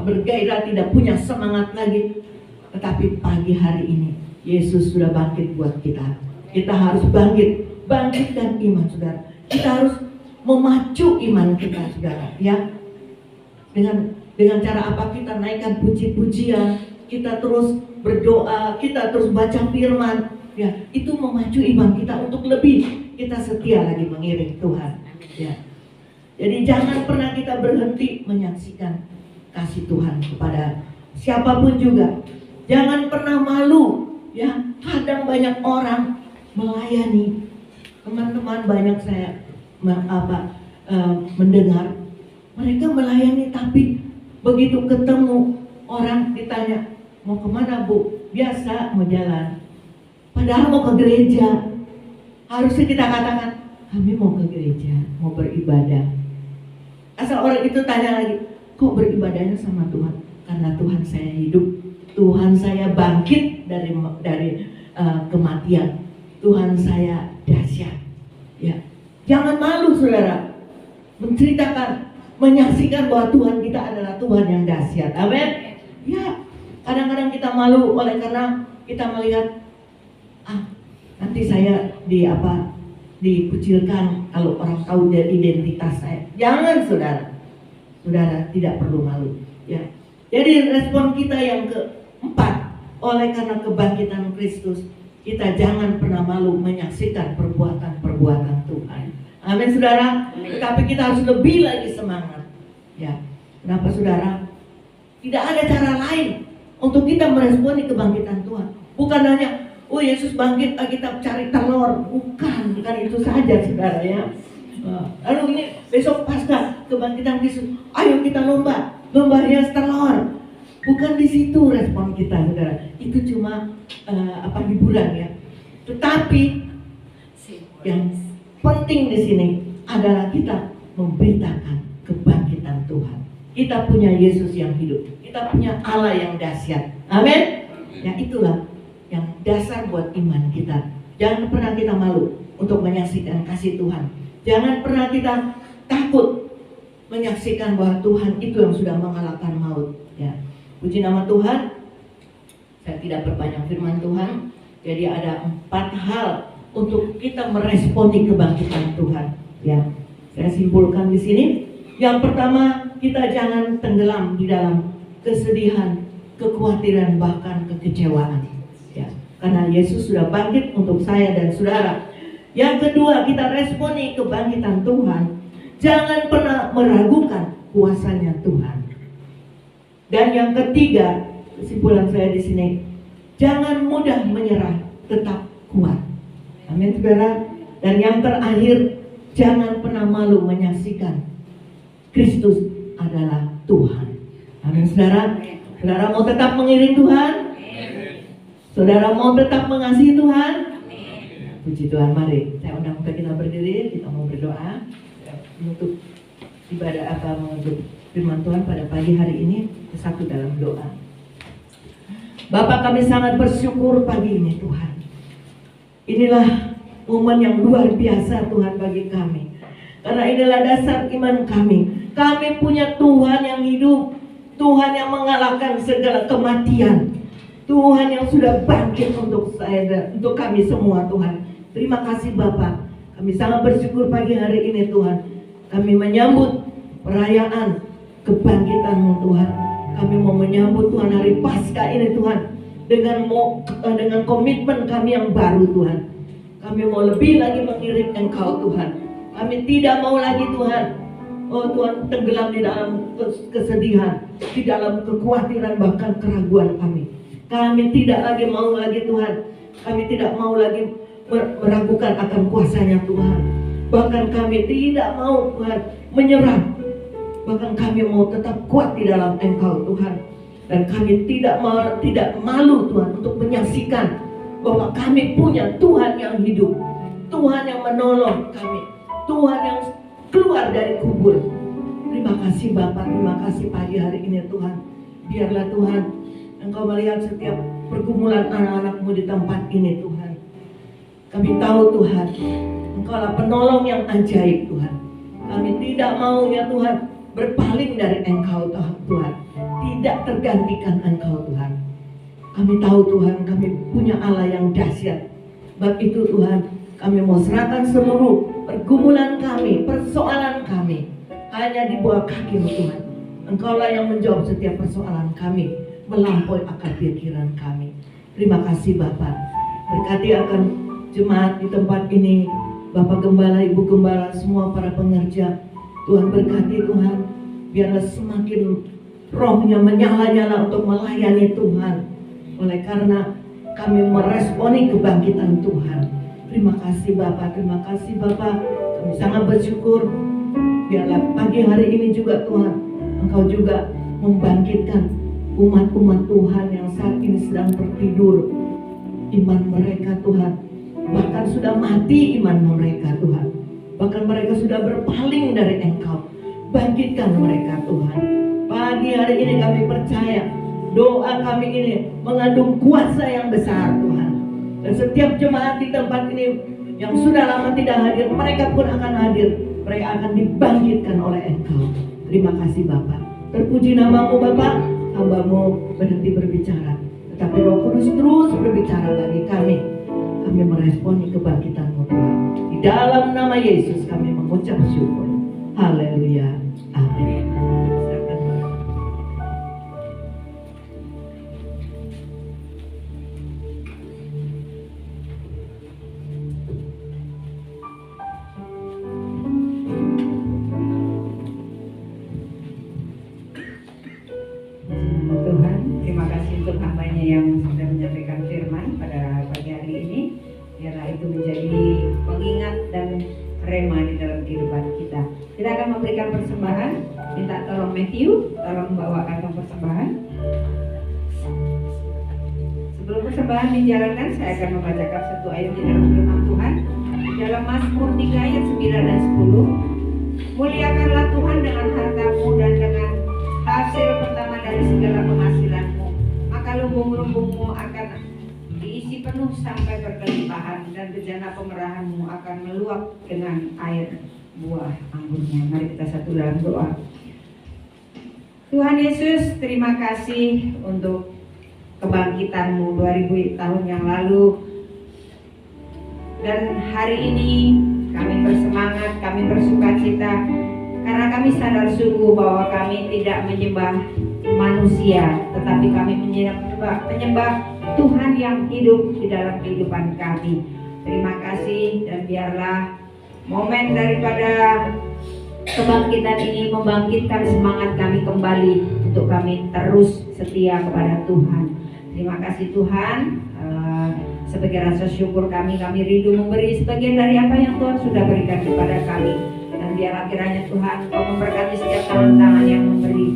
S3: bergairah, tidak punya semangat lagi. Tetapi pagi hari ini Yesus sudah bangkit buat kita. Kita harus bangkitkan iman saudara. Kita harus memacu iman kita saudara. Ya, dengan cara apa? Kita naikkan puji-pujian, kita terus berdoa, kita terus baca firman. Ya, itu memacu iman kita untuk lebih kita setia lagi mengiring Tuhan. Ya. Jadi jangan pernah kita berhenti menyaksikan kasih Tuhan kepada siapapun juga. Jangan pernah malu. Ya, kadang banyak orang melayani. Teman-teman banyak saya mendengar mereka melayani, tapi begitu ketemu orang ditanya mau kemana bu? Biasa mau jalan. Padahal mau ke gereja. Harusnya kita katakan kami mau ke gereja, mau beribadah. Asal orang itu tanya lagi, kok beribadahnya sama Tuhan? Karena Tuhan saya hidup, Tuhan saya bangkit dari kematian, Tuhan saya dahsyat. Ya, jangan malu saudara, menceritakan, menyaksikan bahwa Tuhan kita adalah Tuhan yang dahsyat. Amin. Ya, kadang-kadang kita malu oleh karena kita melihat nanti saya dikucilkan kalau orang tahu identitas saya. Jangan saudara tidak perlu malu. Ya, jadi respon kita yang keempat, oleh karena kebangkitan Kristus, kita jangan pernah malu menyaksikan perbuatan-perbuatan Tuhan. Amin saudara. Tetapi kita harus lebih lagi semangat. Ya, kenapa saudara? Tidak ada cara lain untuk kita meresponi kebangkitan Tuhan. Bukan hanya, oh Yesus bangkit, kita cari telur. Bukan itu saja saudara ya. Lalu ini besok pasca kebangkitan Yesus, ayo kita lomba hias telur. Bukan di situ respon kita saudara. Itu cuma hiburan ya. Tetapi yang penting di sini adalah kita memberitakan kebangkitan Tuhan. Kita punya Yesus yang hidup. Kita punya Allah yang dahsyat. Amin. Ya itulah yang dasar buat iman kita. Jangan pernah kita malu untuk menyaksikan kasih Tuhan. Jangan pernah kita takut menyaksikan bahwa Tuhan itu yang sudah mengalahkan maut. Ya, puji nama Tuhan. Saya tidak berpanjang firman Tuhan. Jadi ada 4 hal untuk kita meresponi kebangkitan Tuhan. Ya, saya simpulkan di sini. Yang pertama, kita jangan tenggelam di dalam kesedihan, kekhawatiran, bahkan kekecewaan. Ya, karena Yesus sudah bangkit untuk saya dan saudara. Yang kedua, kita responi kebangkitan Tuhan. Jangan pernah meragukan kuasanya Tuhan. Dan yang ketiga, kesimpulan saya di sini, jangan mudah menyerah, tetap kuat. Amin saudara. Dan yang terakhir, jangan pernah malu menyaksikan Kristus adalah Tuhan. Amin saudara. Saudara mau tetap mengiring Tuhan? Saudara mau tetap mengasihi Tuhan? Puji Tuhan, mari saya undang kita berdiri, kita mau berdoa untuk ibadah menurut firman Tuhan pada pagi hari ini. Bersatu dalam doa. Bapak, kami sangat bersyukur pagi ini Tuhan. Inilah momen yang luar biasa Tuhan bagi kami. Karena inilah dasar iman kami. Kami punya Tuhan yang hidup, Tuhan yang mengalahkan segala kematian, Tuhan yang sudah bangkit untuk saya dan untuk kami semua Tuhan. Terima kasih Bapak. Kami sangat bersyukur pagi hari ini Tuhan. Kami menyambut perayaan kebangkitan-Mu Tuhan. Kami mau menyambut Tuhan hari Paskah ini Tuhan dengan komitmen kami yang baru Tuhan. Kami mau lebih lagi mengiring Engkau Tuhan. Kami tidak mau lagi Tuhan, oh Tuhan, tenggelam di dalam kesedihan, di dalam kekhawatiran bahkan keraguan kami. Kami tidak lagi mau lagi Tuhan. Kami tidak mau lagi meragukan akan kuasanya Tuhan. Bahkan kami tidak mau Tuhan menyerah. Bahkan kami mau tetap kuat di dalam Engkau Tuhan. Dan kami tidak malu Tuhan untuk menyaksikan bahwa kami punya Tuhan yang hidup, Tuhan yang menolong kami, Tuhan yang keluar dari kubur. Terima kasih Bapak, terima kasih pagi hari ini Tuhan. Biarlah Tuhan Engkau melihat setiap pergumulan anak-anak-Mu di tempat ini Tuhan. Kami tahu Tuhan, Engkaulah penolong yang ajaib Tuhan. Kami tidak mau ya Tuhan berpaling dari Engkau Tuhan. Tidak tergantikan Engkau Tuhan. Kami tahu Tuhan, kami punya Allah yang dahsyat. Sebab itu Tuhan, kami mau serahkan seluruh pergumulan kami, persoalan kami hanya di bawah kaki-Mu Tuhan. Engkaulah yang menjawab setiap persoalan kami, melampaui akal pikiran kami. Terima kasih Bapak. Berkati akan jemaat di tempat ini, Bapak Gembala, Ibu Gembala, semua para pengerja. Tuhan berkati Tuhan, biarlah semakin rohnya menyala-nyala untuk melayani Tuhan. Oleh karena kami meresponi kebangkitan Tuhan. Terima kasih Bapak, terima kasih Bapak. Kami sangat bersyukur. Biarlah pagi hari ini juga Tuhan, Engkau juga membangkitkan umat-umat Tuhan yang saat ini sedang tertidur. Iman mereka Tuhan, bahkan sudah mati iman mereka Tuhan. Bahkan mereka sudah berpaling dari Engkau. Bangkitkan mereka Tuhan. Pagi hari ini kami percaya doa kami ini mengandung kuasa yang besar Tuhan. Dan setiap jemaat di tempat ini yang sudah lama tidak hadir, mereka pun akan hadir. Mereka akan dibangkitkan oleh Engkau. Terima kasih Bapak. Terpuji nama-Mu Bapak. Hamba-Mu berhenti berbicara, tetapi Roh Kudus terus berbicara bagi kami. Kami meresponi kebangkitan-Mu Tuhan. Di dalam nama Yesus kami mengucap syukur. Haleluya. Amin.
S2: rema di dalam kehidupan kita. Kita akan memberikan persembahan. Minta tolong Matthew, tolong bawa kantong persembahan. Sebelum persembahan dijalankan, saya akan membacakan satu ayat di dalam firman Tuhan. Dalam Mazmur 3 ayat 9 dan 10. Muliakanlah Tuhan dengan hartamu dan dengan hasil pertama dari segala penghasilanmu. Maka lumbung-lumbungmu akan diisi penuh sampai berkelimpahan, dan bejana pemerahanmu akan meluap dengan air buah anggurnya. Mari kita satu dalam doa. Tuhan Yesus, terima kasih untuk kebangkitan-Mu 2000 tahun yang lalu. Dan hari ini kami bersemangat, kami bersukacita karena kami sadar sungguh bahwa kami tidak menyembah manusia, tetapi kami menyembah Tuhan yang hidup di dalam kehidupan kami. Terima kasih, dan biarlah momen daripada kebangkitan ini membangkitkan semangat kami kembali untuk kami terus setia kepada Tuhan. Terima kasih Tuhan. Sebagai rasa syukur kami rindu memberi sebagian dari apa yang Tuhan sudah berikan kepada kami. Dan biarlah kiranya Tuhan Kau memberkati setiap tangan-tangan yang memberi.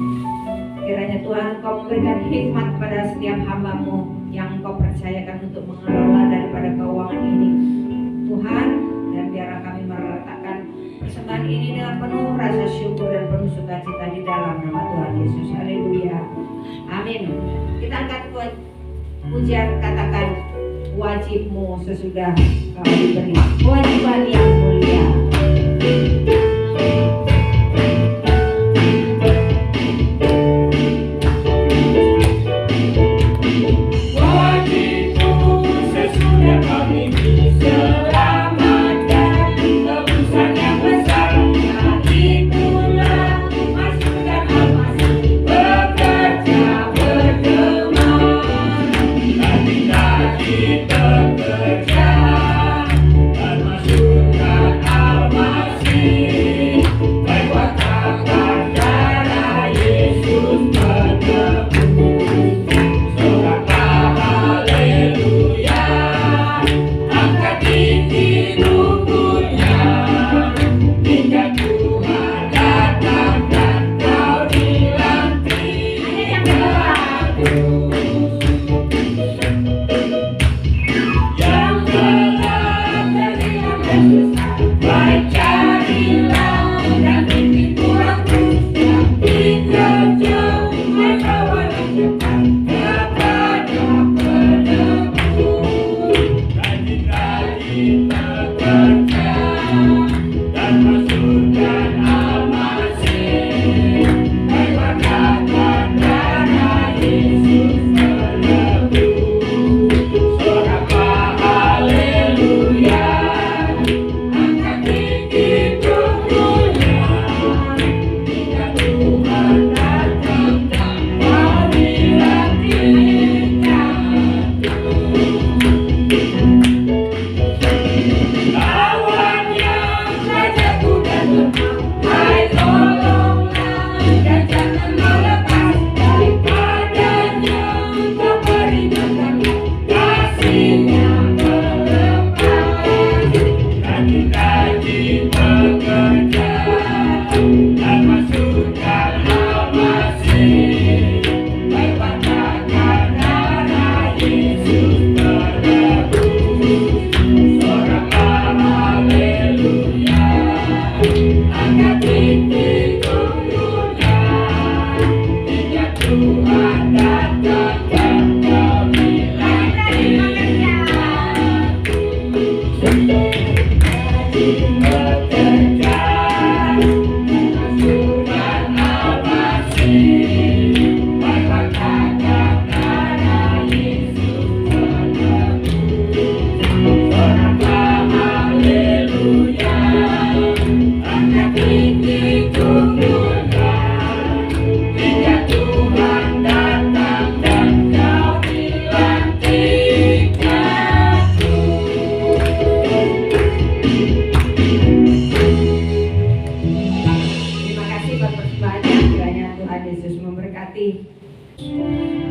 S2: Kiranya Tuhan Kau memberikan hikmat pada setiap hamba-Mu yang Kau percayakan untuk mengelola daripada keuangan ini, Tuhan. Dan biarlah kami meletakkan persembahan ini dengan penuh rasa syukur dan penuh sukacita di dalam nama Tuhan Yesus. Haleluya. Amin. Kita angkat pujian, katakan wajibmu sesudah Kau diberi kewajiban yang mulia.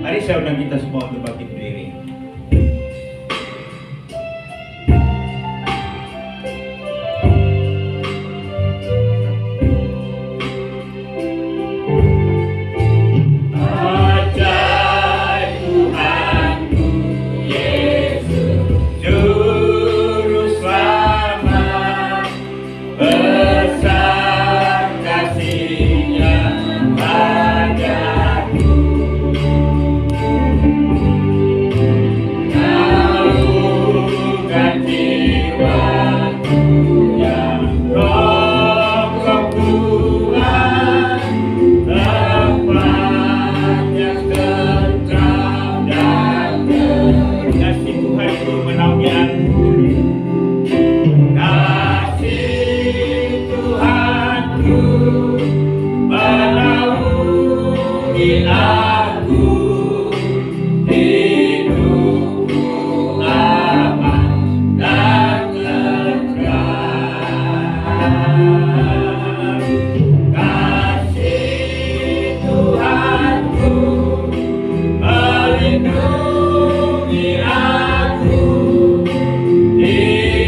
S1: Mari saya undang kita semua untuk bangkit berdiri. aku, hidupku aman dan tentram. Kasih Tuhanku melindungi aku, di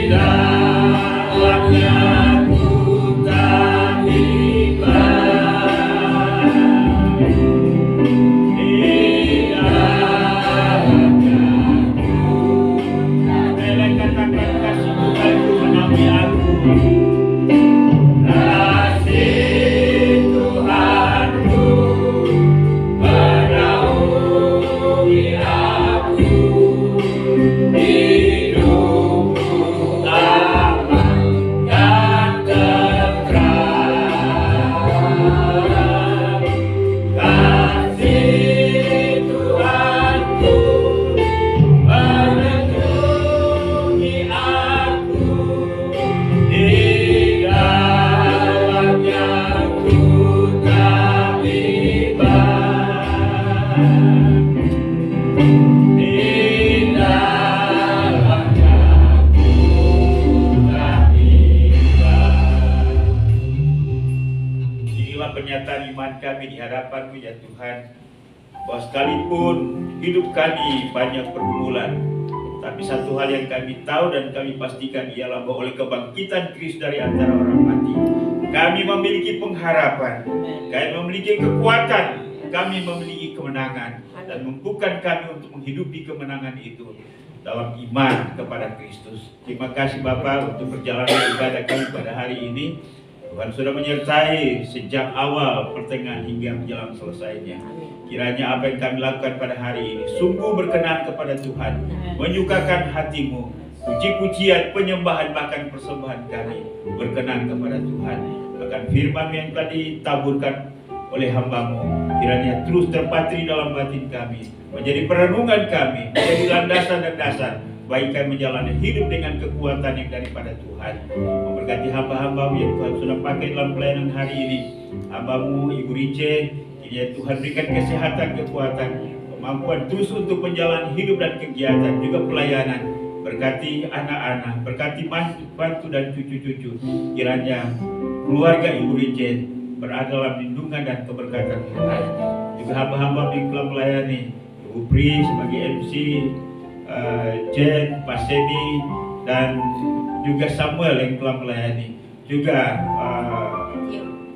S1: dalamnya ku tak hilang. Di dalamnya katakan kasih Tuhanku menaungi aku. Kasih Tuhanku menaungi aku, hidupku aman dan tentram. Kasih Tuhanku melindungi aku, di dalamnya ku tak bimbang. Di dalamnya ku tak bimbang. Inilah pernyataan iman kami di hadapan-Mu ya Tuhan, bahwa sekalipun hidup kami banyak pergumulan, tapi satu hal yang kami tahu dan kami pastikan ialah bahwa oleh kebangkitan Kristus dari antara orang mati, kami memiliki pengharapan, kami memiliki kekuatan, kami memiliki kemenangan, dan mampukan kami untuk menghidupi kemenangan itu dalam iman kepada Kristus. Terima kasih Bapa untuk perjalanan ibadah kami pada hari ini. Tuhan sudah menyertai sejak awal, pertengahan hingga menjelang selesainya. Kiranya apa yang kami lakukan pada hari ini sungguh berkenan kepada Tuhan, menyukakan hati-Mu. Puji-pujian, penyembahan, bahkan persembahan kami berkenan kepada Tuhan. Bahkan firman yang telah ditaburkan oleh hamba-Mu kiranya terus terpatri dalam batin kami, menjadi perenungan kami, menjadi landasan dan dasar bagi kami menjalani hidup dengan kekuatan yang daripada Tuhan. Memberkati hamba-hamba-Mu yang Tuhan sudah pakai dalam pelayanan hari ini. Hamba-Mu Ibu Rice, kiranya Tuhan berikan kesehatan, kekuatan, kemampuan terus untuk menjalani hidup dan kegiatan juga pelayanan. Berkati anak-anak, berkati mantu dan cucu-cucu. Kiranya keluarga Ibu Rice berada dalam lindungan dan keberkatan Tuhan. Juga hamba-hamba yang telah melayani, Ibu Pri sebagai MC, Jen, Pak Semi, dan juga Samuel yang telah melayani, juga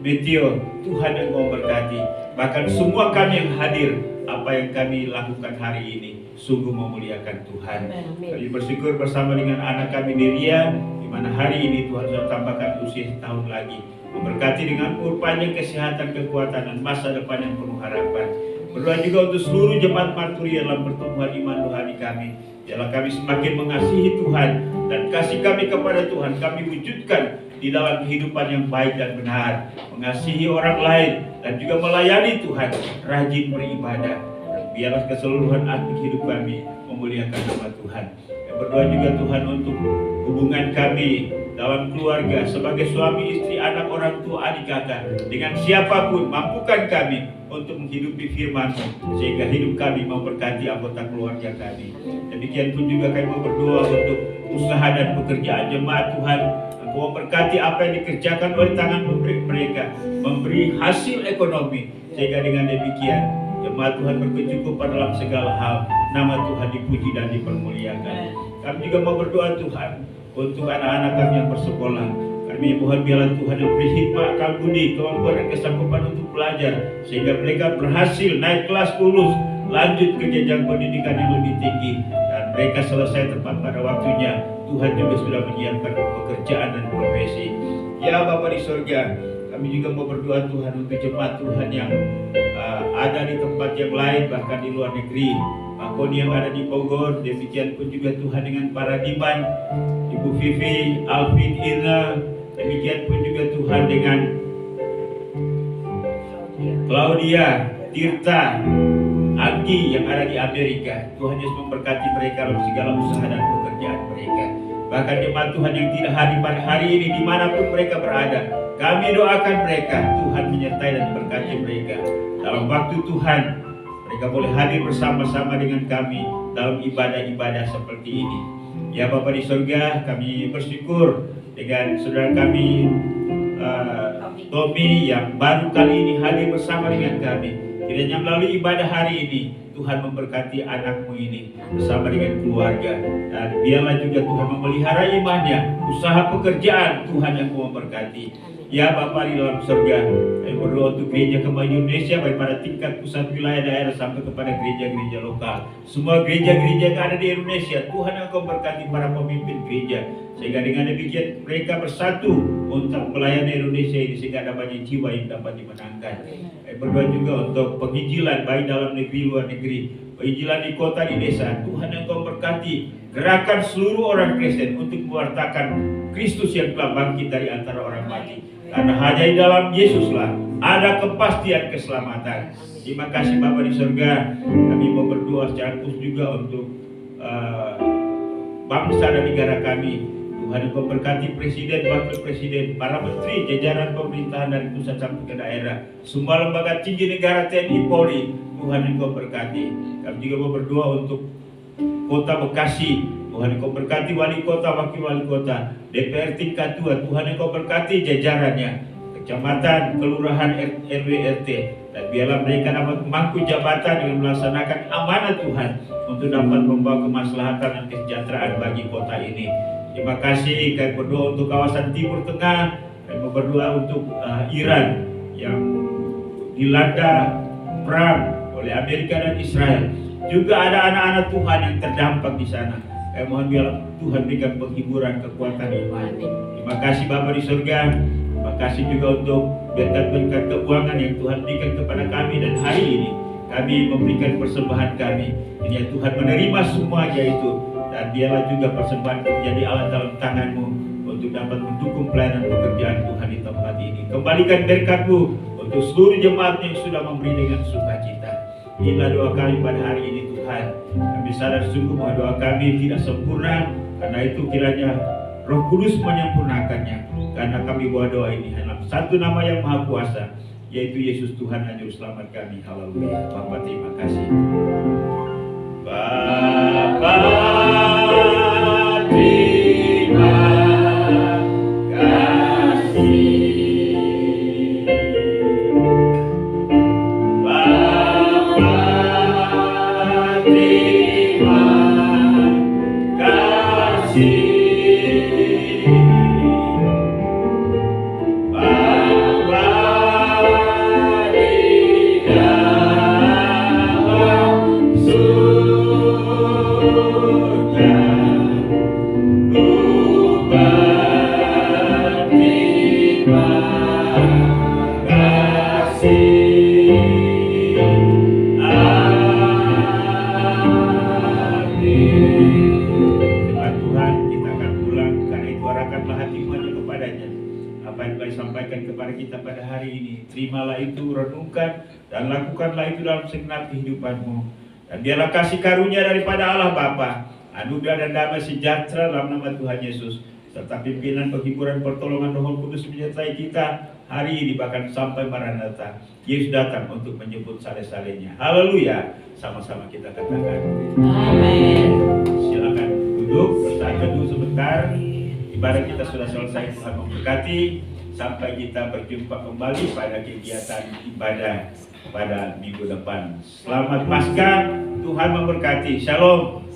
S1: Meteo. Tuhan yang mau berkati, bahkan semua kami yang hadir, apa yang kami lakukan hari ini sungguh memuliakan Tuhan. Kami bersyukur bersama dengan anak kami Neria, di mana hari ini Tuhan sudah tambahkan usia setahun lagi. Memberkati dengan umur panjang, kesehatan, kekuatan, dan masa depan yang penuh harapan. Berdoa juga untuk seluruh jemaat Marturia dalam pertumbuhan iman rohani kami. Biarlah kami semakin mengasihi Tuhan, dan kasih kami kepada Tuhan kami wujudkan di dalam kehidupan yang baik dan benar, mengasihi orang lain, dan juga melayani Tuhan, rajin beribadah. Biarlah keseluruhan aspek hidup kami memuliakan nama Tuhan. Berdoa juga Tuhan untuk hubungan kami dalam keluarga, sebagai suami, istri, anak, orang tua, adik, kakak, dengan siapapun. Mampukan kami untuk menghidupi firman-Mu, sehingga hidup kami memberkati anggota keluarga kami. Demikian pun juga kami mau berdoa untuk usaha dan pekerjaan jemaat Tuhan. Engkau memberkati apa yang dikerjakan oleh tangan mereka, memberi hasil ekonomi, sehingga dengan demikian jemaat Tuhan berkecukupan dalam segala hal. Nama Tuhan dipuji dan dipermuliakan. Kami juga mau berdoa Tuhan untuk anak-anak kami yang bersekolah. Kami mohon biarlah Tuhan yang beri hikmah, akal budi, kemampuan dan kesanggupan untuk belajar, sehingga mereka berhasil naik kelas, lulus, lanjut ke jenjang pendidikan yang lebih tinggi, dan mereka selesai tepat pada waktunya. Tuhan juga sudah menyiapkan pekerjaan dan profesi. Ya Bapa di surga, kami juga mau berdoa Tuhan untuk jemaat Tuhan yang ada di tempat yang lain, bahkan di luar negeri. Makoni yang ada di Bogor, demikian pun juga Tuhan dengan para diman, Ibu Vivi, Alvin, Irna, demikian pun juga Tuhan dengan Claudia, Tirta, Anggi yang ada di Amerika. Tuhan Yesus memberkati mereka dalam segala usaha dan pekerjaan mereka. Bahkan jemaat Tuhan yang tidak hadir pada hari ini, dimanapun mereka berada, kami doakan mereka, Tuhan menyertai dan memberkati mereka. dalam waktu Tuhan mereka boleh hadir bersama-sama dengan kami dalam ibadah-ibadah seperti ini. Ya Bapa di surga, kami bersyukur dengan saudara kami Tommy yang baru kali ini hadir bersama dengan kami. Kiranya melalui ibadah hari ini Tuhan memberkati anakmu ini bersama dengan keluarga, dan biarlah juga Tuhan memelihara imannya, usaha pekerjaan Tuhan yang memberkati. Ya Bapa di dalam surga, kami berdoa untuk gereja Kembali Indonesia, baik pada tingkat pusat, wilayah, daerah sampai kepada gereja-gereja lokal. Semua gereja-gereja yang ada di Indonesia, Tuhan yang Engkau berkati para pemimpin gereja, sehingga dengan demikian mereka bersatu untuk melayani Indonesia ini, sehingga ada banyak jiwa yang dapat dimenangkan. Kami berdoa juga untuk penginjilan baik dalam negeri luar negeri, penginjilan di kota, di desa. Tuhan yang Engkau berkati gerakan seluruh orang Kristen untuk mewartakan Kristus yang telah bangkit dari antara orang mati. Karena hanya di dalam Yesuslah ada kepastian keselamatan. Terima kasih Bapa di surga. Kami mau berdoa secara khusus juga untuk bangsa dan negara kami. Tuhan Engkau berkati presiden, wakil presiden, para menteri, jajaran pemerintahan dari pusat sampai ke daerah, semua lembaga tinggi negara, TNI, Polri. Tuhan Engkau berkati. Kami juga mau berdoa untuk Kota Bekasi. Tuhan Engkau berkati wali kota, wakil wali kota, DPR tingkat 2. Tuhan Engkau berkati jajarannya, kecamatan, kelurahan, RW, RT, dan biarlah mereka dapat memangku jabatan dengan melaksanakan amanat Tuhan untuk dapat membawa kemaslahatan dan kesejahteraan bagi kota ini. Terima kasih. Kami berdoa untuk kawasan Timur Tengah. Kami berdoa untuk Iran yang dilanda perang oleh Amerika dan Israel. Juga ada anak-anak Tuhan yang terdampak di sana. Kami mohon biarlah Tuhan berikan penghiburan, kekuatan iman. Terima kasih Bapa di surga. Terima kasih juga untuk berkat-berkat keuangan yang Tuhan berikan kepada kami, dan hari ini kami memberikan persembahan kami. Ini Tuhan menerima semuanya itu, dan biarlah juga persembahan menjadi alat dalam tangan-Mu untuk dapat mendukung pelayanan pekerjaan Tuhan di tempat ini. Kembalikan berkat-Mu untuk seluruh jemaat yang sudah memberi dengan sukacita. Inilah doa kami pada hari ini Tuhan. Kami sadar sungguh bahwa doa kami tidak sempurna, karena itu kiranya Roh Kudus menyempurnakannya. Karena kami bawa doa ini dalam satu nama yang Maha Kuasa, yaitu Yesus Tuhan dan Juru Selamat kami. Haleluya. Bapa terima kasih. Bapa terima kasih. Terimalah itu, renungkan dan lakukanlah itu dalam segenap kehidupanmu. Dan biarlah kasih karunia daripada Allah Bapa, anugerah dan damai sejahtera dalam nama Tuhan Yesus, serta pimpinan, penghiburan, pertolongan Roh Kudus menyertai kita hari ini bahkan sampai Maranatha. Yesus datang untuk menjemput sale-salenya. Haleluya. Sama-sama kita katakan amin. Silakan duduk, bersaat dulu sebentar. Ibadah kita sudah selesai. Tuhan memberkati. Sampai kita berjumpa kembali pada kegiatan ibadah pada minggu depan. Selamat Paskah, Tuhan memberkati. Shalom.